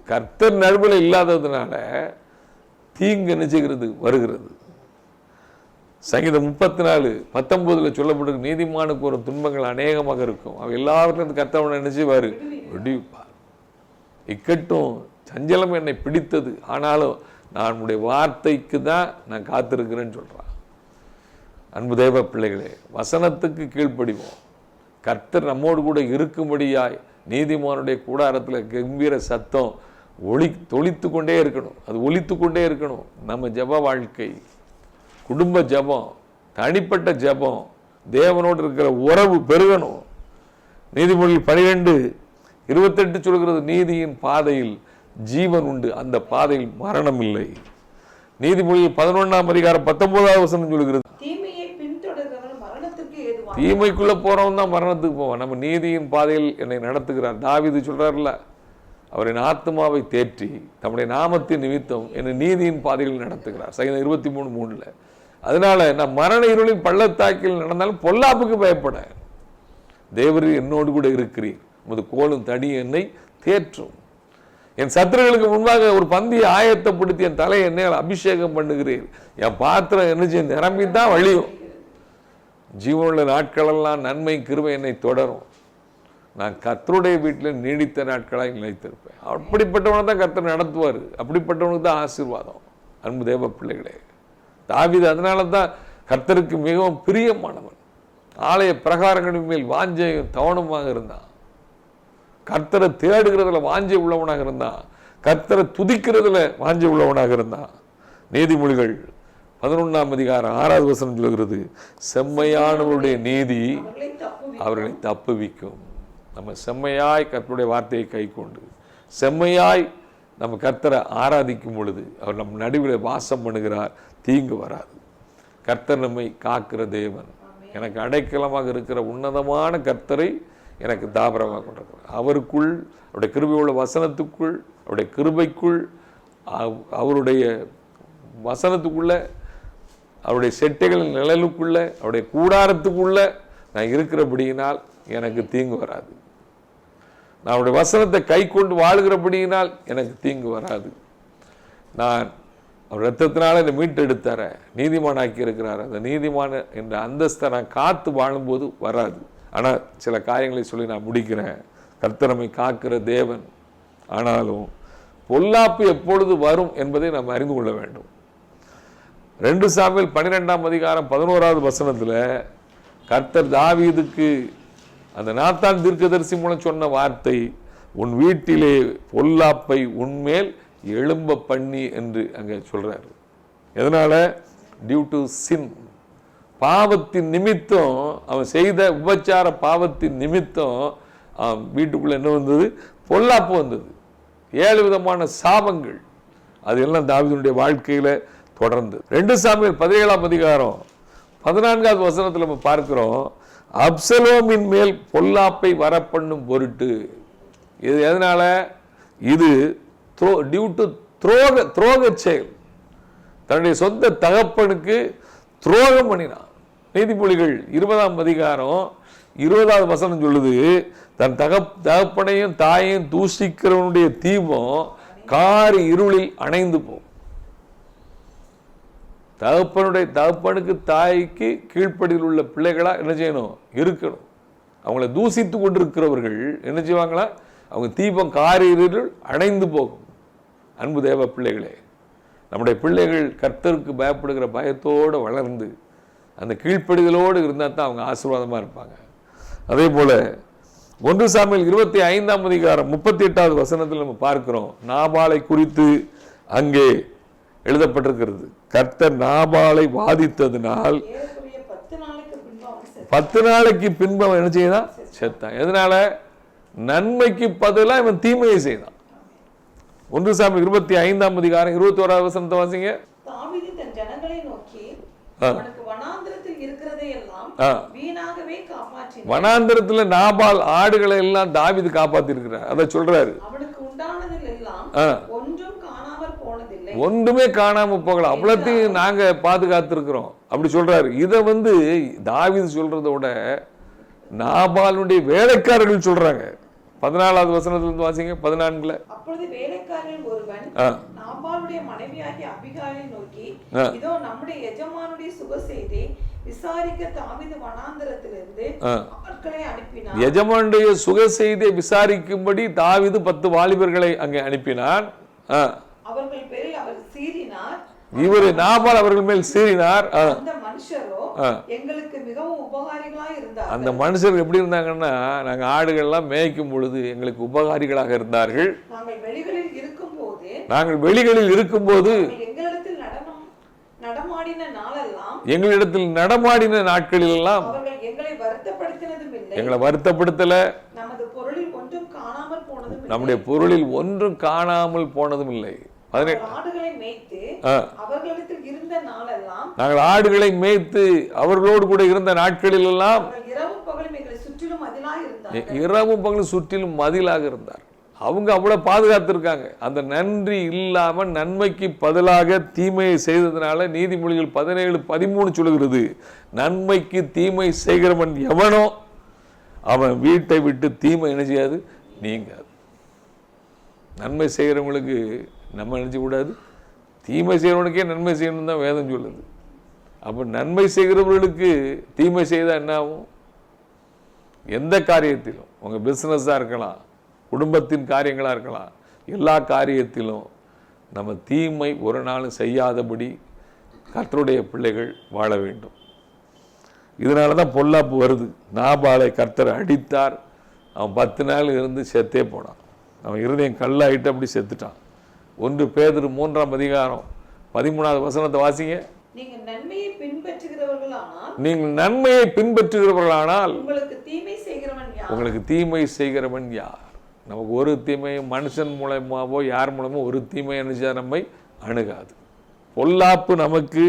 கர்த்தர் நடுவில் இல்லாததுனால தீங்கு நிச்சயிக்கிறது வருகிறது. சங்கீதம் 34:19 சொல்லப்பட்டிருக்கு, நீதிமானுக்கு ஒரு துன்பங்கள் அநேகமாக இருக்கும், அவ எல்லாவற்றிலும் கர்த்தர் நினைச்சுவாரு விடுவிப்பார். இக்கட்டும் சஞ்சலம் என்னை பிடித்தது, ஆனாலும் நான் உடைய வார்த்தைக்கு தான் நான் காத்திருக்கிறேன்னு சொல்றான். அன்பு தேவ பிள்ளைகளே, வசனத்துக்கு கீழ்ப்படிவோம். கர்த்தர் நம்மோடு கூட இருக்கும்படியாய் நீதிமானுடைய கூடாரத்தில் கம்பீர சத்தம் தொளித்து கொண்டே இருக்கணும், அது ஒலித்து கொண்டே இருக்கணும். நம்ம ஜெப வாழ்க்கை, குடும்ப ஜெபம், தனிப்பட்ட ஜெபம், தேவனோடு இருக்கிற உறவு பெருகணும். நீதிமொழிகள் 12:28 சொல்கிறது, நீதியின் பாதையில் ஜீவன் உண்டு, அந்த பாதையில் மரணம் இல்லை. நீதிமொழிகள் 11ஆம் அதிகாரம் 19வது வசனம் சொல்கிறது, தீமைக்குள்ள போறவன் தான் மரணத்துக்கு போவான். நம்ம நீதியின் பாதையில் என்னை நடத்துகிறார். தாவீது சொல்றாருல, அவரின் ஆத்மாவை தேற்றி தம்முடைய நாமத்தின் நிமித்தம் என்னை நீதியின் பாதையில் நடத்துகிறார். சங்கீதம் 23:3. அதனால நான் மரண இருளின் பள்ளத்தாக்கில் நடந்தாலும் பொல்லாப்புக்கு பயப்பட, தேவரீ என்னோடு கூட இருக்கிறீர், உமது கோலும் தடி என்னை தேற்றும். என் சத்துருக்களுக்கு முன்பாக ஒரு பந்தியை ஆயத்தப்படுத்தி என் தலையை என்னால் அபிஷேகம் பண்ணுகிறீர். என் பாத்திரம் என்ன நிரம்பித்தான் வழியும். ஜீவனுள்ள நாட்களெல்லாம் நன்மை கிருபை என்னை தொடரும். நான் கர்த்தருடைய வீட்டில் நீடித்த நாட்களாக நிலைத்திருப்பேன். அப்படிப்பட்டவனை தான் கர்த்தர் நடத்துவார். அப்படிப்பட்டவனுக்கு தான் ஆசீர்வாதம். அன்பு தேவ பிள்ளைகளே, தாவீது அதனால தான் கர்த்தருக்கு மிகவும் பிரியமானவன். ஆலய பிரகாரங்களின் மேல் வாஞ்சையும் தவணமாக இருந்தான். கர்த்தரை தேடுகிறதுல வாஞ்சை உள்ளவனாக இருந்தான். கர்த்தரை துதிக்கிறதுல வாஞ்சை உள்ளவனாக இருந்தான். நீதிமொழிகள் 11ஆம் அதிகாரம் 6வது வசனம் சொல்கிறது, செம்மையானவருடைய நீதி அவர்களை தப்புவிக்கும். நம்ம செம்மையாய் கர்த்தருடைய வார்த்தையை கை கொண்டு செம்மையாய் நம்ம கர்த்தரை ஆராதிக்கும் பொழுது அவர் நம் நடுவில் வாசம் பண்ணுகிறார். தீங்கு வராது. கர்த்தர் நம்மை காக்கிற தேவன். எனக்கு அடைக்கலமாக இருக்கிற உன்னதமான கர்த்தரை எனக்கு தாபரமாக கொண்டிருக்கிறார். அவருக்குள், அவருடைய கிருபையுள்ள வசனத்துக்குள், அவருடைய கிருபைக்குள், அவருடைய வசனத்துக்குள்ள, அவருடைய செட்டைகளின் நிழலுக்குள்ள, அவருடைய கூடாரத்துக்குள்ள நான் இருக்கிறபடியினால் எனக்கு தீங்கு வராது. நான் அவருடைய வசனத்தை கை கொண்டு வாழ்கிறபடியினால் எனக்கு தீங்கு வராது. நான் அவர் ரத்தத்தினால என்னை மீட்டெடுத்தார, நீதிமானாக்கி இருக்கிறார். அந்த நீதிமான என்ற அந்தஸ்தை நான் காத்து வாழும்போது வராது. ஆனால் சில காரியங்களை சொல்லி நான் முடிக்கிறேன். கர்த்தர் நம்மை காக்கிற தேவன். ஆனாலும் பொல்லாப்பு எப்பொழுது வரும் என்பதை நாம் அறிந்து கொள்ள வேண்டும். 2 சாமுவேல் 12ஆம் அதிகாரம் 11வது வசனத்தில் கர்த்தர் தாவீதுக்கு அந்த நாத்தான் தீர்க்கதரிசி மூலம் சொன்ன வார்த்தை, உன் வீட்டிலே பொல்லாப்பை உன்மேல் எழும்ப பண்ணி என்று அங்கே சொல்றாரு. எதனால? டியூ டு சின், பாவத்தின் நிமித்தம், அவன் செய்த உபச்சார பாவத்தின் நிமித்தம் அவன் வீட்டுக்குள்ள என்ன வந்தது? பொல்லாப்பு வந்தது. 7 விதமான சாபங்கள் அது எல்லாம் தாவீதுடைய வாழ்க்கையில தொடர்ந்து. 2 சாமுவேல் 17ஆம் அதிகாரம் 14வது வசனத்தில் நம்ம பார்க்கிறோம், அப்சலோமின் மேல் பொல்லாப்பை வரப்பண்ணும் பொருட்டு. இது எதனால? இது டியூ டு துரோக செயல். தன்னுடைய சொந்த தகப்பனுக்கு துரோகம் பண்ணினான். நீதிமொழிகள் 20ஆம் அதிகாரம் 20வது வசனம் சொல்லுது, தன் தகப்பனையும் தாயையும் தூஷிக்கிறவனுடைய தீபம் காரி இருளில் அணைந்து போகும். தகப்பனுக்கு தாய்க்கு கீழ்ப்படியில் உள்ள பிள்ளைகளா என்ன செய்யணும்? இருக்கணும். அவங்கள தூசித்து கொண்டிருக்கிறவர்கள் என்ன செய்வாங்களா? அவங்க தீபம் காரி இருளில் அணைந்து போகும். அன்பு தேவ பிள்ளைகளே, நம்முடைய பிள்ளைகள் கர்த்தருக்கு பயப்படுகிற பயத்தோடு வளர்ந்து அந்த கீழ்ப்படிதலோடு இருந்தால் தான் அவங்க ஆசீர்வாதமாக இருப்பாங்க. அதே போல 1 சாமுவேல் 25ஆம் அதிகாரம் 38வது வசனத்தில் நம்ம பார்க்கிறோம், நாபாலை குறித்து அங்கே எழுதப்பட்டிருக்கிறது. கர்த்தர் நாபாலை வாதித்ததினால் 10 நாளைக்கு பின்பு அவன் என்ன செய்தான்? செத்தான். எதனால? நன்மைக்கு பதிலாக இவன் தீமையை செய்தான். 1 சாமுவேல் 25ஆம் அதிகாரம் 21வது வசனத்தை வாசிங்க. தாவீது தன் ஜனங்களை நோக்கி, அவனுக்கு வனாந்திரத்தில் இருக்கிறதையெல்லாம் வீணாகவே காப்பாற்றினார். வனாந்திரத்துல நாபால் ஆடுகளை எல்லாம் தாவீது காப்பாத்தி இருக்கிறார். அதை சொல்றாரு. அவனுக்கு உண்டானதில் எல்லாம் ஒன்றும் காணாமல் போனதில்லை. ஒன்றுமே காணாம போகல, அவ்வளத்தையும் நாங்க பாதுகாத்து இருக்கிறோம் அப்படி சொல்றாரு. இதை தாவீது சொல்றதை விட நாபாலுடைய வேலைக்காரர்கள் சொல்றாங்க. 14வது வசனத்திலிருந்து வாசிங்க. 14ல அப்பொழுது வேலைக்காரரில் ஒருவன் நாபாலுடைய மனைவியாகிய அபிகாலை நோக்கி, இதோ நம்முடைய எஜமானுடைய சுக செய்தி விசாரிக்க தாவீது வனாந்திரத்திலிருந்து ஆட்களை அனுப்பினான். எஜமானுடைய சுக செய்தியை விசாரிக்கும்படி தாவீது 10 வாலிபர்களை அங்கே அனுப்பினான். அவர்கள் பேரில் அவர் சீறினார். இவர் நாபால் அவர்கள் மேல் சீறினார். அந்த மனுஷரோ எங்களுக்கு மிகவும் உபகாரிகளாக இருந்தார். அந்த மனுஷர் எப்படி இருந்தாங்கன்னா, நாங்க ஆடுகள்லாம் மேய்க்கும் பொழுது எங்களுக்கு உபகாரிகளாக இருந்தார்கள். நாங்கள் வெளிகளில் இருக்கும்போது எங்களிடத்தில் நடமாடின நாட்களில் எல்லாம் எங்களை வருத்தப்படுத்தல. நம்முடைய பொருளில் ஒன்றும் காணாமல் போனதும் இல்லை. நாங்கள் ஆடுகளை மேய்த்து அவர்களோடு கூட இருந்த நாட்களில் எல்லாம் இரவும் பகலும் சுற்றிலும் மதிலாக இருந்தார். அவங்க அவ்வளவு பாதுகாத்திருக்காங்க. அந்த நன்றி இல்லாம நன்மைக்கு பதிலாக தீமையை செய்ததுனால நீதிமொழிகள் 17:13 சொல்லுகிறது, நன்மைக்கு தீமை செய்கிறவன் எவனோ அவன் வீட்டை விட்டு தீமை என்ன செய்யாது? நீங்காது. நன்மை செய்கிறவங்களுக்கு நம்ம நினைச்ச கூடாது, தீமை செய்கிறவனுக்கே நன்மை செய்யணும் தான் வேதம் சொல்லுது. அப்போ நன்மை செய்கிறவர்களுக்கு தீமை செய்தால் என்ன ஆகும்? எந்த காரியத்திலும், உங்கள் பிஸ்னஸாக இருக்கலாம், குடும்பத்தின் காரியங்களாக இருக்கலாம், எல்லா காரியத்திலும் நம்ம தீமை ஒரு நாளும் செய்யாதபடி கர்த்தருடைய பிள்ளைகள் வாழ வேண்டும். இதனால தான் பொல்லாப்பு வருது. நாபாலை கர்த்தர் அடித்தார். அவன் 10 நாள் இருந்து செத்தே போனான். அவன் இருதயம் கல்லாயிட்டு அப்படி செத்துட்டான். 1 பேதுரு 3ஆம் அதிகாரம் 13வது வசனத்தை வாசிங்க. நீங்கள் நன்மையை பின்பற்றுகிறவர்களானால் உங்களுக்கு தீமை செய்கிறவன் யார்? நமக்கு ஒரு தீமையும் மனுஷன் மூலமாவோ யார் மூலமோ ஒரு தீமை அணிச்சா நம்மை அணுகாது. பொல்லாப்பு நமக்கு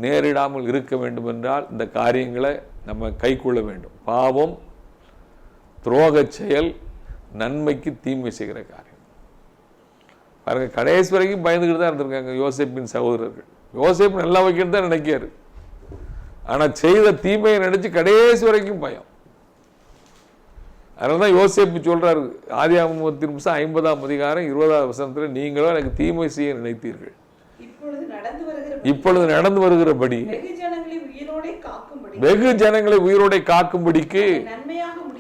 நேரிடாமல் இருக்க வேண்டும் என்றால் இந்த காரியங்களை நம்ம கை கொள்ள வேண்டும். பாவம், துரோக செயல், நன்மைக்கு தீமை செய்கிற காரியம். பாருங்க, கடைசி வரைக்கும் பயந்துக்கிட்டு தான் இருந்திருக்காங்க யோசேப்பின் சகோதரர்கள். யோசேப்பு நல்லா வைக்கிறது தான் நினைக்காரு, ஆனால் செய்த தீமையை நினைச்சு கடைசி வரைக்கும் பயம். அதனால தான் யோசேப்பு சொல்றாரு, ஆதியாகமத்தின் புத்தகம் 50ஆம் அதிகாரம் 20வது வசனத்தில், நீங்களும் எனக்கு தீமை செய்ய நினைத்தீர்கள், இப்பொழுது நடந்து வருகிறபடி வெகு ஜனங்களை உயிரோடை காக்கும்படிக்கு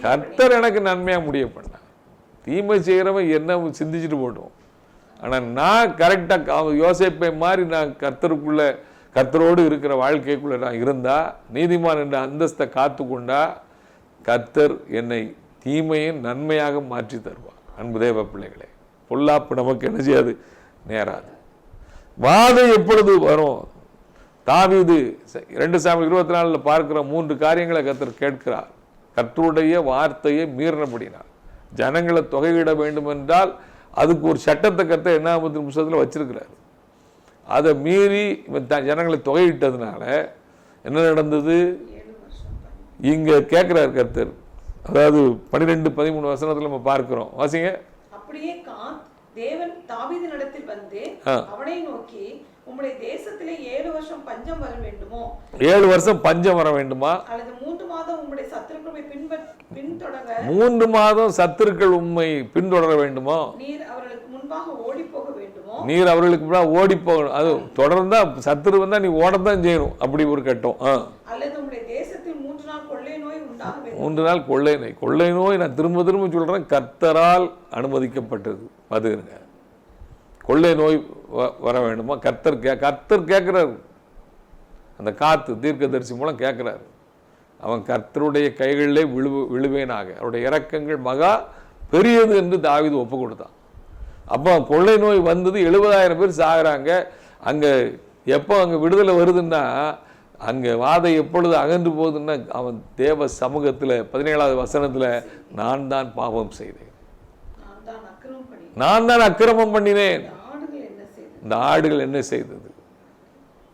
கர்த்தர் எனக்கு நன்மையா முடிய பண்ண. தீமை செய்கிறவன் என்ன சிந்திச்சுட்டு போட்டோம். ஆனா நான் கரெக்டா யோசேப்பை மாதிரி நான் கர்த்தரோடு இருக்கிற வாழ்க்கைக்குள்ள நான் இருந்தா, நீதிமான் என்ற அந்தஸ்தை காத்து கொண்டா, கர்த்தர் என்னை தீமையை நன்மையாக மாற்றி தருவார். அன்பு தேவ பிள்ளைகளே, பொல்லாப்பு நமக்கு என்ன செய்யாது, நேராது. வாதம் எப்பொழுது வரும்? தாவீது 2 சாமுவேல் 24 பார்க்கிற 3 காரியங்களை கர்த்தர் கேட்கிறார். கர்த்தருடைய வார்த்தையை மீறினபடினார். ஜனங்களை தொகையிட வேண்டும் என்றால் அதுக்கு ஒரு சட்டத்தை கர்த்தர் 8ஆம் புத்தகத்தில் வச்சிருக்கிறார். அதை மீறி ஜனங்களை தொகையிட்டதுனால என்ன நடந்தது? இங்க கேட்கிறார் கர்த்தர். அதாவது 12-13 வசனத்துல நம்ம பார்க்கிறோம். வாசிங்க. அப்படியே தேவன் தாவீதினிடத்தில் வந்து அவனை நோக்கி, உம்முடைய தேசத்திலே 7 வருஷம் பஞ்சம் வர வேண்டுமோ? 7 வருஷம் பஞ்சம் வர வேண்டுமா? அல்லது 3 மாதம் உம்முடைய சத்துருக்களை பின்தொடர 3 மாதம் சத்துருக்கள் உம்மை பின்தொடர வேண்டுமோ? நீர் அவர்களுக்கு முன்பாக ஓடி போக வேண்டுமோ? நீர் அவர்களுக்கு முன்பாக ஓடி போகணும். அது தொடர்ந்தா சத்துரு வந்தா நீ ஓடத்தான் செய்யணும். அப்படி ஒரு கட்டம். அல்லது உம்முடைய தேசத்தில் 3 நாள் கொள்ளை நோய் உண்டாக வேண்டும். 3 நாள் கொள்ளை நோய் நான் திரும்ப சொல்றேன், கர்த்தரால் அனுமதிக்கப்பட்டது. பாத்துக்கிறேங்க. கொள்ளை நோய் வர வேண்டுமா? கர்த்தர் கேட்கிறார். அந்த காத்து தீர்க்கதரிசி மூலம் கேட்கிறார். அவன் கர்த்தருடைய கைகளிலே விழுவேனாக, அவருடைய இரக்கங்கள் மகா பெரியது என்று தாவீது ஒப்பு கொடுத்தான். அப்போ கொள்ளை நோய் வந்தது. 70,000 பேர் சாகுறாங்க. அங்க எப்போ அங்க விடுதலை வருதுன்னா, அங்க வாதை எப்பொழுது அகன்று போகுதுன்னா, அவன் தேவ சமூகத்துல 17ஆவது வசனத்துல, நான் தான் பாவம் செய்தேன், நான் தான் அக்கிரமம் பண்ணினேன், இந்த ஆடுகள் என்ன செய்தது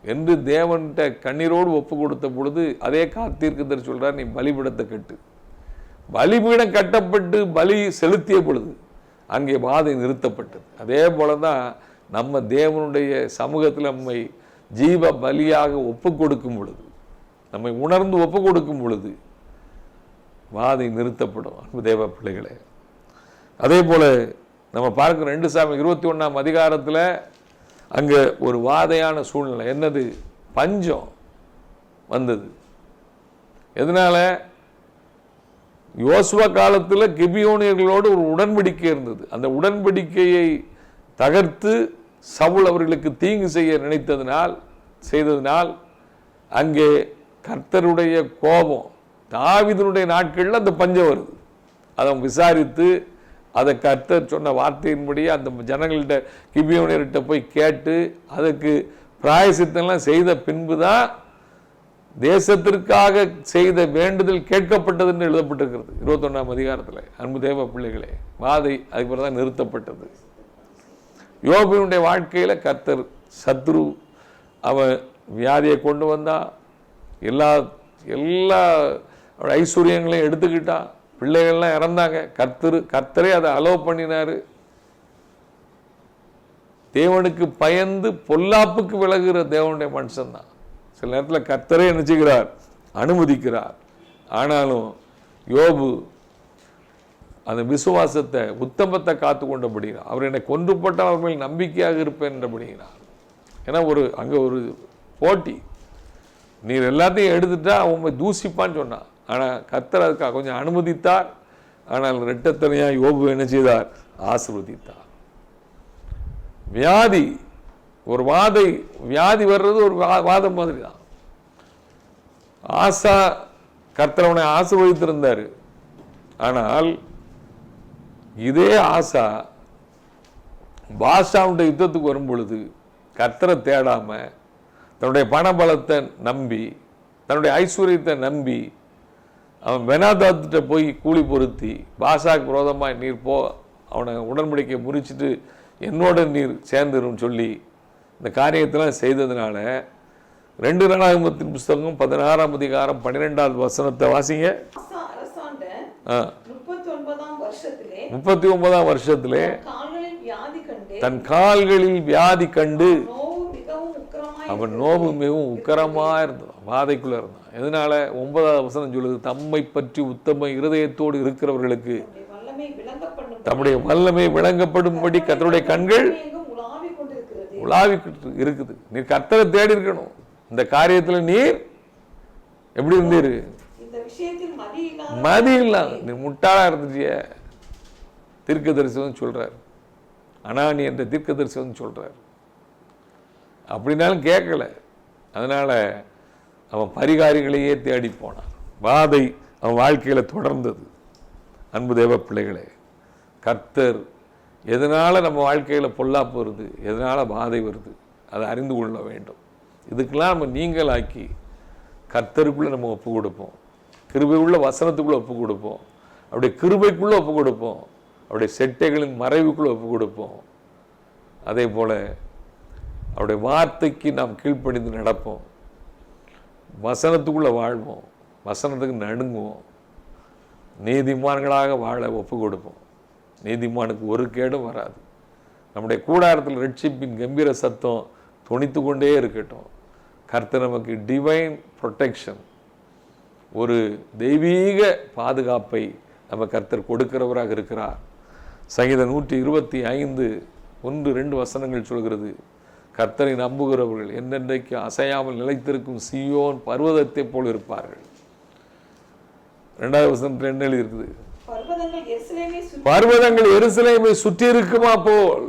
என்று தேவன்கிட்ட கண்ணீரோடு ஒப்பு கொடுத்த பொழுது, அதே தீர்க்கதரிசி சொல்றார், நீ பலிபீடத்தை கட்டு. பலிபீடம் கட்டப்பட்டு பலி செலுத்திய பொழுது அங்கே வாதை நிறுத்தப்பட்டது. அதே போலதான் நம்ம தேவனுடைய சமூகத்தில் நம்மை ஜீவ பலியாக ஒப்பு கொடுக்கும் பொழுது, நம்மை உணர்ந்து ஒப்பு கொடுக்கும் பொழுது வாதை நிறுத்தப்படும். அன்பு தேவ பிள்ளைகளே, அதே போல நம்ம பார்க்கிறோம் 2 சாமுவேல் 21ஆம் அதிகாரத்தில் அங்க ஒரு வாதையான சூழ்நிலை. என்னது? பஞ்சம் வந்தது. எதனால? யோசுவா காலத்தில் கிபியோனியர்களோடு ஒரு உடன்படிக்கை இருந்தது. அந்த உடன்படிக்கையை தகர்த்து சவுல் அவர்களுக்கு தீங்கு செய்ய செய்ததினால் அங்கே கர்த்தருடைய கோபம், தாவீதுடைய நாட்களில் அந்த பஞ்சம் வருது. அதை விசாரித்து அதை கர்த்தர் சொன்ன வார்த்தையின்படி அந்த ஜனங்கள்கிட்ட கிபியோனியர்கிட்ட போய் கேட்டு அதுக்கு பிராயசித்தம்லாம் செய்த பின்புதான் தேசத்திற்காக செய்த வேண்டுதல் கேட்கப்பட்டது என்று எழுதப்பட்டிருக்கிறது 21ஆம் அதிகாரத்தில். அன்பு தேவ பிள்ளைகளே, வாதை அதுக்கு தான் நிறுத்தப்பட்டது. யோபுவினுடைய வாழ்க்கையில கர்த்தர் சத்ரு அவன் வியாதியை கொண்டு வந்தா, எல்லா ஐஸ்வர்யங்களையும் எடுத்துக்கிட்டான், பிள்ளைகள்லாம் இறந்தாங்க. கர்த்தரே அதை அலோவ் பண்ணினாரு. தேவனுக்கு பயந்து பொல்லாப்புக்கு விலகுகிற தேவனுடைய மனுஷன் தான். சில நேரத்தில் கர்த்தரே நினைச்சுக்கிறார், அனுமதிக்கிறார். ஆனாலும் யோபு அந்த விசுவாசத்தை, உத்தமத்தை காத்து கொண்டபடினார். அவர் என்னை கொன்று போட்டால் அவர் மேல் நம்பிக்கையாக இருப்பேன் என்றபடினார். ஏன்னா அங்க ஒரு போட்டி, நீர் எல்லாத்தையும் எடுத்துட்டா அவன் தூசிப்பான்னு சொன்னான். ஆனால் கர்த்தர் அதுக்காக கொஞ்சம் அனுமதித்தார். ஆனால் இரட்டத்தனையா யோபு என்ன செய்தார்? ஆசீர்வதித்தார். வியாதி, ஒரு வியாதி வர்றது ஒரு வாதம் மாதிரி தான். ஆசா கர்த்தர் அவனை ஆசீர்வதித்திருந்தார். ஆனால் இதே ஆசா பாஷாவுடைய யுத்தத்துக்கு வரும் பொழுது கர்த்தரை தேடாம, தன்னுடைய பணபலத்தை நம்பி, தன்னுடைய ஐஸ்வர்யத்தை நம்பி, அவன் பெனாதாத்திட்ட போய் கூலி பொருத்தி, பாஷாக்கு விரோதமாக நீர் போ, அவனை உடன்படிக்கை முறிச்சிட்டு என்னோட நீர் சேர்ந்துரும் சொல்லி இந்த காரியத்தெல்லாம் செய்ததுனால 2 நாளாகமத்தின் புஸ்தகம் 16ஆம் அதிகாரம் 12ஆவது வசனத்தை வாசிங்க. 39ஆம் வருஷத்திலே தன் கால்களில் வியாதி கண்டு அவன் நோவு மிகவும் உக்கரமா இருந்தான், வாதைக்குள்ள இருந்தான். எதனால? 9ஆவது வசனம் சொல்லுது, தம்மை பற்றி உத்தம இருதயத்தோடு இருக்கிறவர்களுக்கு தம்முடைய வல்லமை விளங்கப்படும்படி கர்த்தருடைய கண்கள் உலாவிக்கிட்டு இருக்குது. நீர் கர்த்தரை தேடி இருக்கணும். இந்த காரியத்துல நீர் எப்படி இருந்தீரு? மதி இல்லாத நீ முட்டாளா இருந்துச்சிய. தீர்க்கதரிசி வந்து சொல்றாரு, அனானி என்ற தீர்க்கதரிசி வந்து சொல்றாரு. அப்படின்னாலும் கேட்கல. அதனால அவன் பரிகாரிகளையே தேடி போனான். வாதை அவன் வாழ்க்கையில தொடர்ந்தது. அன்பு தேவ பிள்ளைகளே, கர்த்தர் எதனால நம்ம வாழ்க்கையில பொல்லாப்பு வருது, எதனால வாதை வருது, அதை அறிந்து கொள்ள வேண்டும். இதுக்கெல்லாம் நம்ம நீங்களாக்கி கர்த்தருக்குள்ள நம்ம ஒப்பு கொடுப்போம். கிருபை உள்ள வசனத்துக்குள்ள ஒப்பு கொடுப்போம். அப்படியே கிருபைக்குள்ள ஒப்பு கொடுப்போம். அவருடைய செட்டைகளின் மறைவுக்குள்ள ஒப்பு கொடுப்போம். அதே போல அவருடைய வார்த்தைக்கு நாம் கீழ்ப்படிந்து நடப்போம். வசனத்துக்குள்ள வாழ்வோம். வசனத்துக்கு நடுங்குவோம். நீதிமான்களாக வாழ ஒப்பு கொடுப்போம். நீதிமானுக்கு ஒரு கேடும் வராது. நம்முடைய கூடாரத்தில் ரட்சிப்பின் கம்பீர சத்தம் தொனித்து கொண்டே இருக்கட்டும். கர்த்தர் நமக்கு டிவைன் ப்ரொடெக்ஷன், ஒரு தெய்வீக பாதுகாப்பை நம்ம கர்த்தர் கொடுக்கிறவராக இருக்கிறார். சங்கீதம் 125:1-2 வசனங்கள் சொல்கிறது, கர்த்தரை நம்புகிறவர்கள் என்னென்றைக்கு அசையாமல் நிலைத்திருக்கும் சீயோன் பர்வதத்தை போல் இருப்பார்கள். 2வது வசனத்தில் என்ன எழுதியிருக்குது? பர்வதங்கள் எருசலேமை சுற்றி இருக்குமா போல்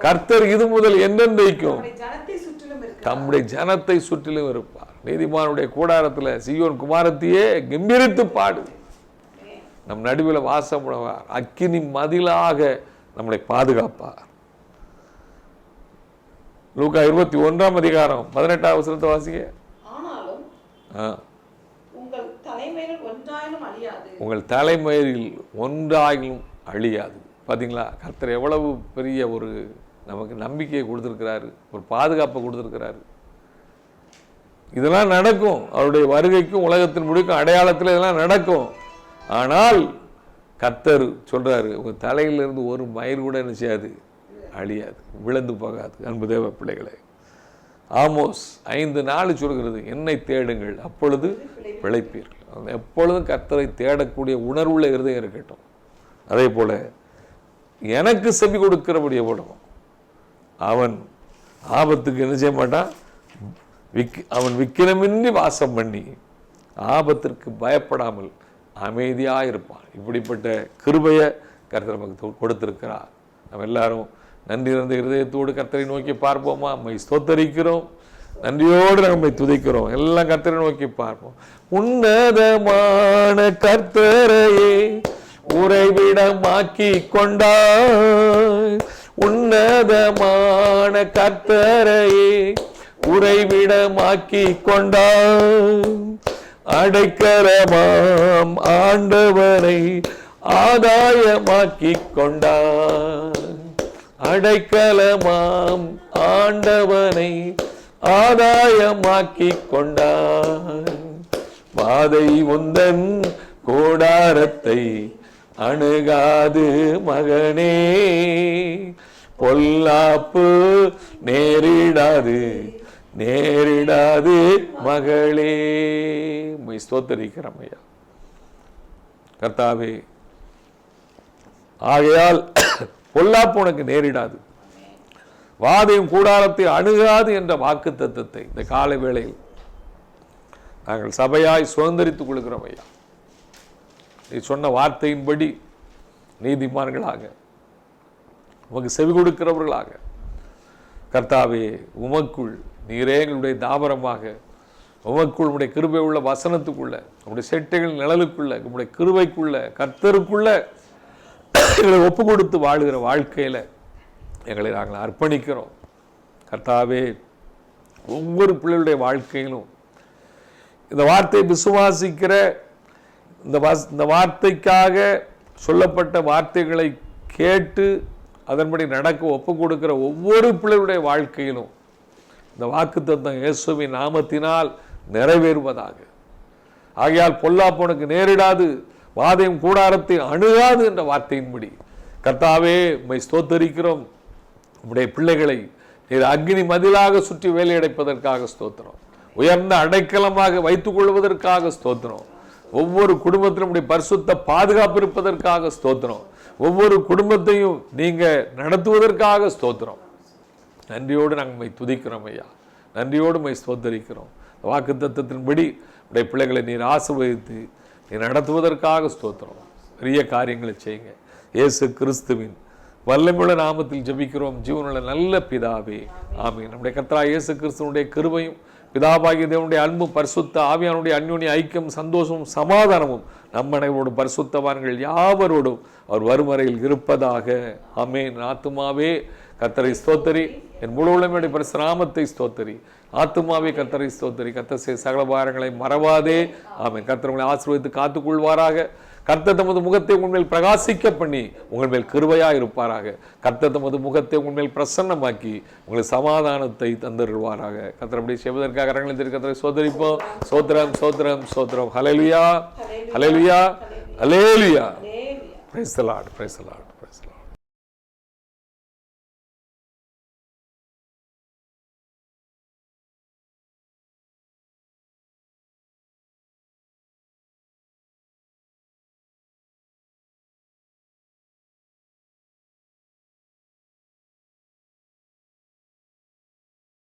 கர்த்தர் இது முதல் என்றென்றைக்கும் தம்முடைய ஜனத்தை சுற்றிலும் இருப்பார். நீதிமானுடைய கூடாரத்தில் சீயோன் குமாரத்தையே கம்பீரித்து பாடு. நம் நடுவில் வாசம் உணவார். அக்கினி மதிலாக நம்மளை பாதுகாப்பார். லூக்கா 21:18 வசனத்தை வாசிங்க. உங்கள் தலைமையில் ஒன்றாயிலும் அழியாது. பார்த்தீங்களா, கர்த்தர் எவ்வளவு பெரிய ஒரு நமக்கு நம்பிக்கையை கொடுத்துருக்கிறாரு, ஒரு பாதுகாப்பை கொடுத்துருக்கிறாரு. இதெல்லாம் நடக்கும். அவருடைய வருகைக்கும் உலகத்தின் முடிக்கும் அடையாளத்தில் இதெல்லாம் நடக்கும். ஆனால் கர்த்தர் சொல்றாரு, உங்க தலையிலிருந்து ஒரு மயிர் கூட என்ன செய்யாது, அழியாது, விழுந்து போகாது. அன்பு தேவ பிள்ளைகளே, ஆமோஸ் 5:4 சொல்கிறது, என்னை தேடுங்கள் அப்பொழுது பிழைப்பீர்கள். எப்பொழுதும் கர்த்தரை தேடக்கூடிய உணர்வுள்ள இருதயம் இருக்கட்டும். அதே போல எனக்கு செவி கொடுக்கிறபடி எவ்வளவு அவன் ஆபத்துக்கு என்ன செய்ய மாட்டான். அவன் விக்கிரமின்றி வாசம் பண்ணி ஆபத்திற்கு பயப்படாமல் அமைதியாக இருப்பான். இப்படிப்பட்ட கிருபையை கர்த்தர் நமக்கு கொடுத்திருக்கிறார். நம்ம எல்லாரும் நன்றி நிறைந்த இருதயத்தோடு கர்த்தரை நோக்கி பார்ப்போமா? நம்மை ஸ்தோத்தரிக்கிறோம், நன்றியோடு நம்மை துதிக்கிறோம். எல்லாம் கர்த்தரை நோக்கி பார்ப்போம். உன்னதமான கர்த்தரையே உறைவிடமாக்கி கொண்டாய். உன்னதமான கர்த்தரையே உறைவிடமாக்கி கொண்டாய். அடைக்கலமாம் ஆண்டவனை ஆதாயமாக்கி கொண்டாய். அடைக்கலமாம் ஆண்டவனை ஆதாயமாக்கி கொண்டாய். வாதை உந்தன் கூடாரத்தை அணுகாது மகனே, பொல்லாப்பு நேரிடாது நேரிடாது மகளே. ஸ்தோத்தரிக்கிறோம் ஐயா. கர்த்தாவே, ஆகையால் பொல்லாப்பு உனக்கு நேரிடாது, வாதையும் கூடாரத்தை அணுகாது என்ற வாக்கு தத்தத்தை இந்த காலை வேளையில் நாங்கள் சபையாய் சுதந்திரித்துக் கொள்கிறோம் ஐயா. நீ சொன்ன வார்த்தையின்படி நீதிமான்களாக உமக்கு செவி கொடுக்கிறவர்களாக கர்த்தாவே, உமக்குள் நீரே எங்களுடைய தாபரமாக, உமக்குள் உடைய கிருபை உள்ள வசனத்துக்குள்ள, உடைய செட்டைகள் நிழலுக்குள்ள, உடைய கிருபைக்குள்ள, கர்த்தருக்குள்ள எங்களை ஒப்பு கொடுத்து வாழுகிற வாழ்க்கையில எங்களை நாங்கள் அர்ப்பணிக்கிறோம். கர்த்தாவே, ஒவ்வொரு பிள்ளைகளுடைய வாழ்க்கையிலும் இந்த வார்த்தையை விசுவாசிக்கிற, இந்த வார்த்தைக்காக சொல்லப்பட்ட வார்த்தைகளை கேட்டு அதன்படி நடக்க ஒப்பு கொடுக்கிற ஒவ்வொரு பிள்ளைகளுடைய வாழ்க்கையிலும் இந்த வாக்குத்தத்தம் இயேசுவின் நாமத்தினால் நிறைவேறுவதாக. ஆகையால் பொல்லாப்பு உனக்கு நேரிடாது, வாதையும் கூடாரத்தை அணுகாது என்ற வார்த்தையின்படி கர்த்தாவே உம்மை ஸ்தோத்தரிக்கிறோம். உம்முடைய பிள்ளைகளை நீர் அக்னி மதிலாக சுற்றி வேலையடைப்பதற்காக ஸ்தோத்திரம். உயர்ந்த அடைக்கலமாக வைத்துக் கொள்வதற்காக ஸ்தோத்திரம். ஒவ்வொரு குடும்பத்திலும் உடைய பரிசுத்த பாதுகாப்பு இருப்பதற்காக ஸ்தோத்திரம். ஒவ்வொரு குடும்பத்தையும் நீங்க நடத்துவதற்காக ஸ்தோத்திரம். நன்றியோடு நாங்கள் உம்மை துதிக்கிறோம் ஐயா. நன்றியோடு உம்மை ஸ்தோத்தரிக்கிறோம். வாக்குத்தத்தத்தின்படி உடைய பிள்ளைகளை நீர் ஆசீர்வதித்து நீர் நடத்துவதற்காக ஸ்தோத்திரம். பெரிய காரியங்களை செய்யுங்க. இயேசு கிறிஸ்துவின் வல்லமையுள்ள நாமத்தில் ஜெபிக்கிறோம் ஜீவனுள்ள நல்ல பிதாவே, ஆமென். நம்முடைய கர்த்தராகிய இயேசு கிறிஸ்துவினுடைய கிருபையும் பிதாவாகிய தேவனுடைய அன்பும் பரிசுத்த ஆவியானுடைய அந்யோன்ய ஐக்கியம் சந்தோஷமும் சமாதானமும் நம்ம அனைவரோடும் பரிசுத்தவான்கள் யாவரோடும் அவர் வருமறையில் இருப்பதாக. ஆமென். ஆத்துமாவே கர்த்தரை ஸ்தோத்தரி, என் முழு உள்ளமையுடைய பரிசுநாமத்தை ஸ்தோத்தரி. ஆத்துமாவே கர்த்தரை ஸ்தோத்தரி, கர்த்தர் செய்த சகல பாரங்களை மறவாதே. ஆமென். கர்த்தர் உங்களை ஆசீர்வதித்து காத்துக்கொள்வாராக. கர்த்தர் தமது முகத்தை உங்கள் மேல் பிரகாசிக்க பண்ணி உங்கள் மேல் கிருபையா இருப்பாராக. கர்த்தர் தமது முகத்தை உங்கள் மேல் பிரசன்னமாக்கி உங்களுக்கு சமாதானத்தை தந்தருள்வாராக. கர்த்தர் அப்படி செய்வதற்காக கரங்களை தட்டி கர்த்தரை ஸ்தோத்தரிப்போம். ஸ்தோத்திரம் ஸ்தோத்திரம் ஸ்தோத்திரம். ஹல்லேலூயா ஹல்லேலூயா ஹல்லேலூயா. Praise the Lord, praise the Lord.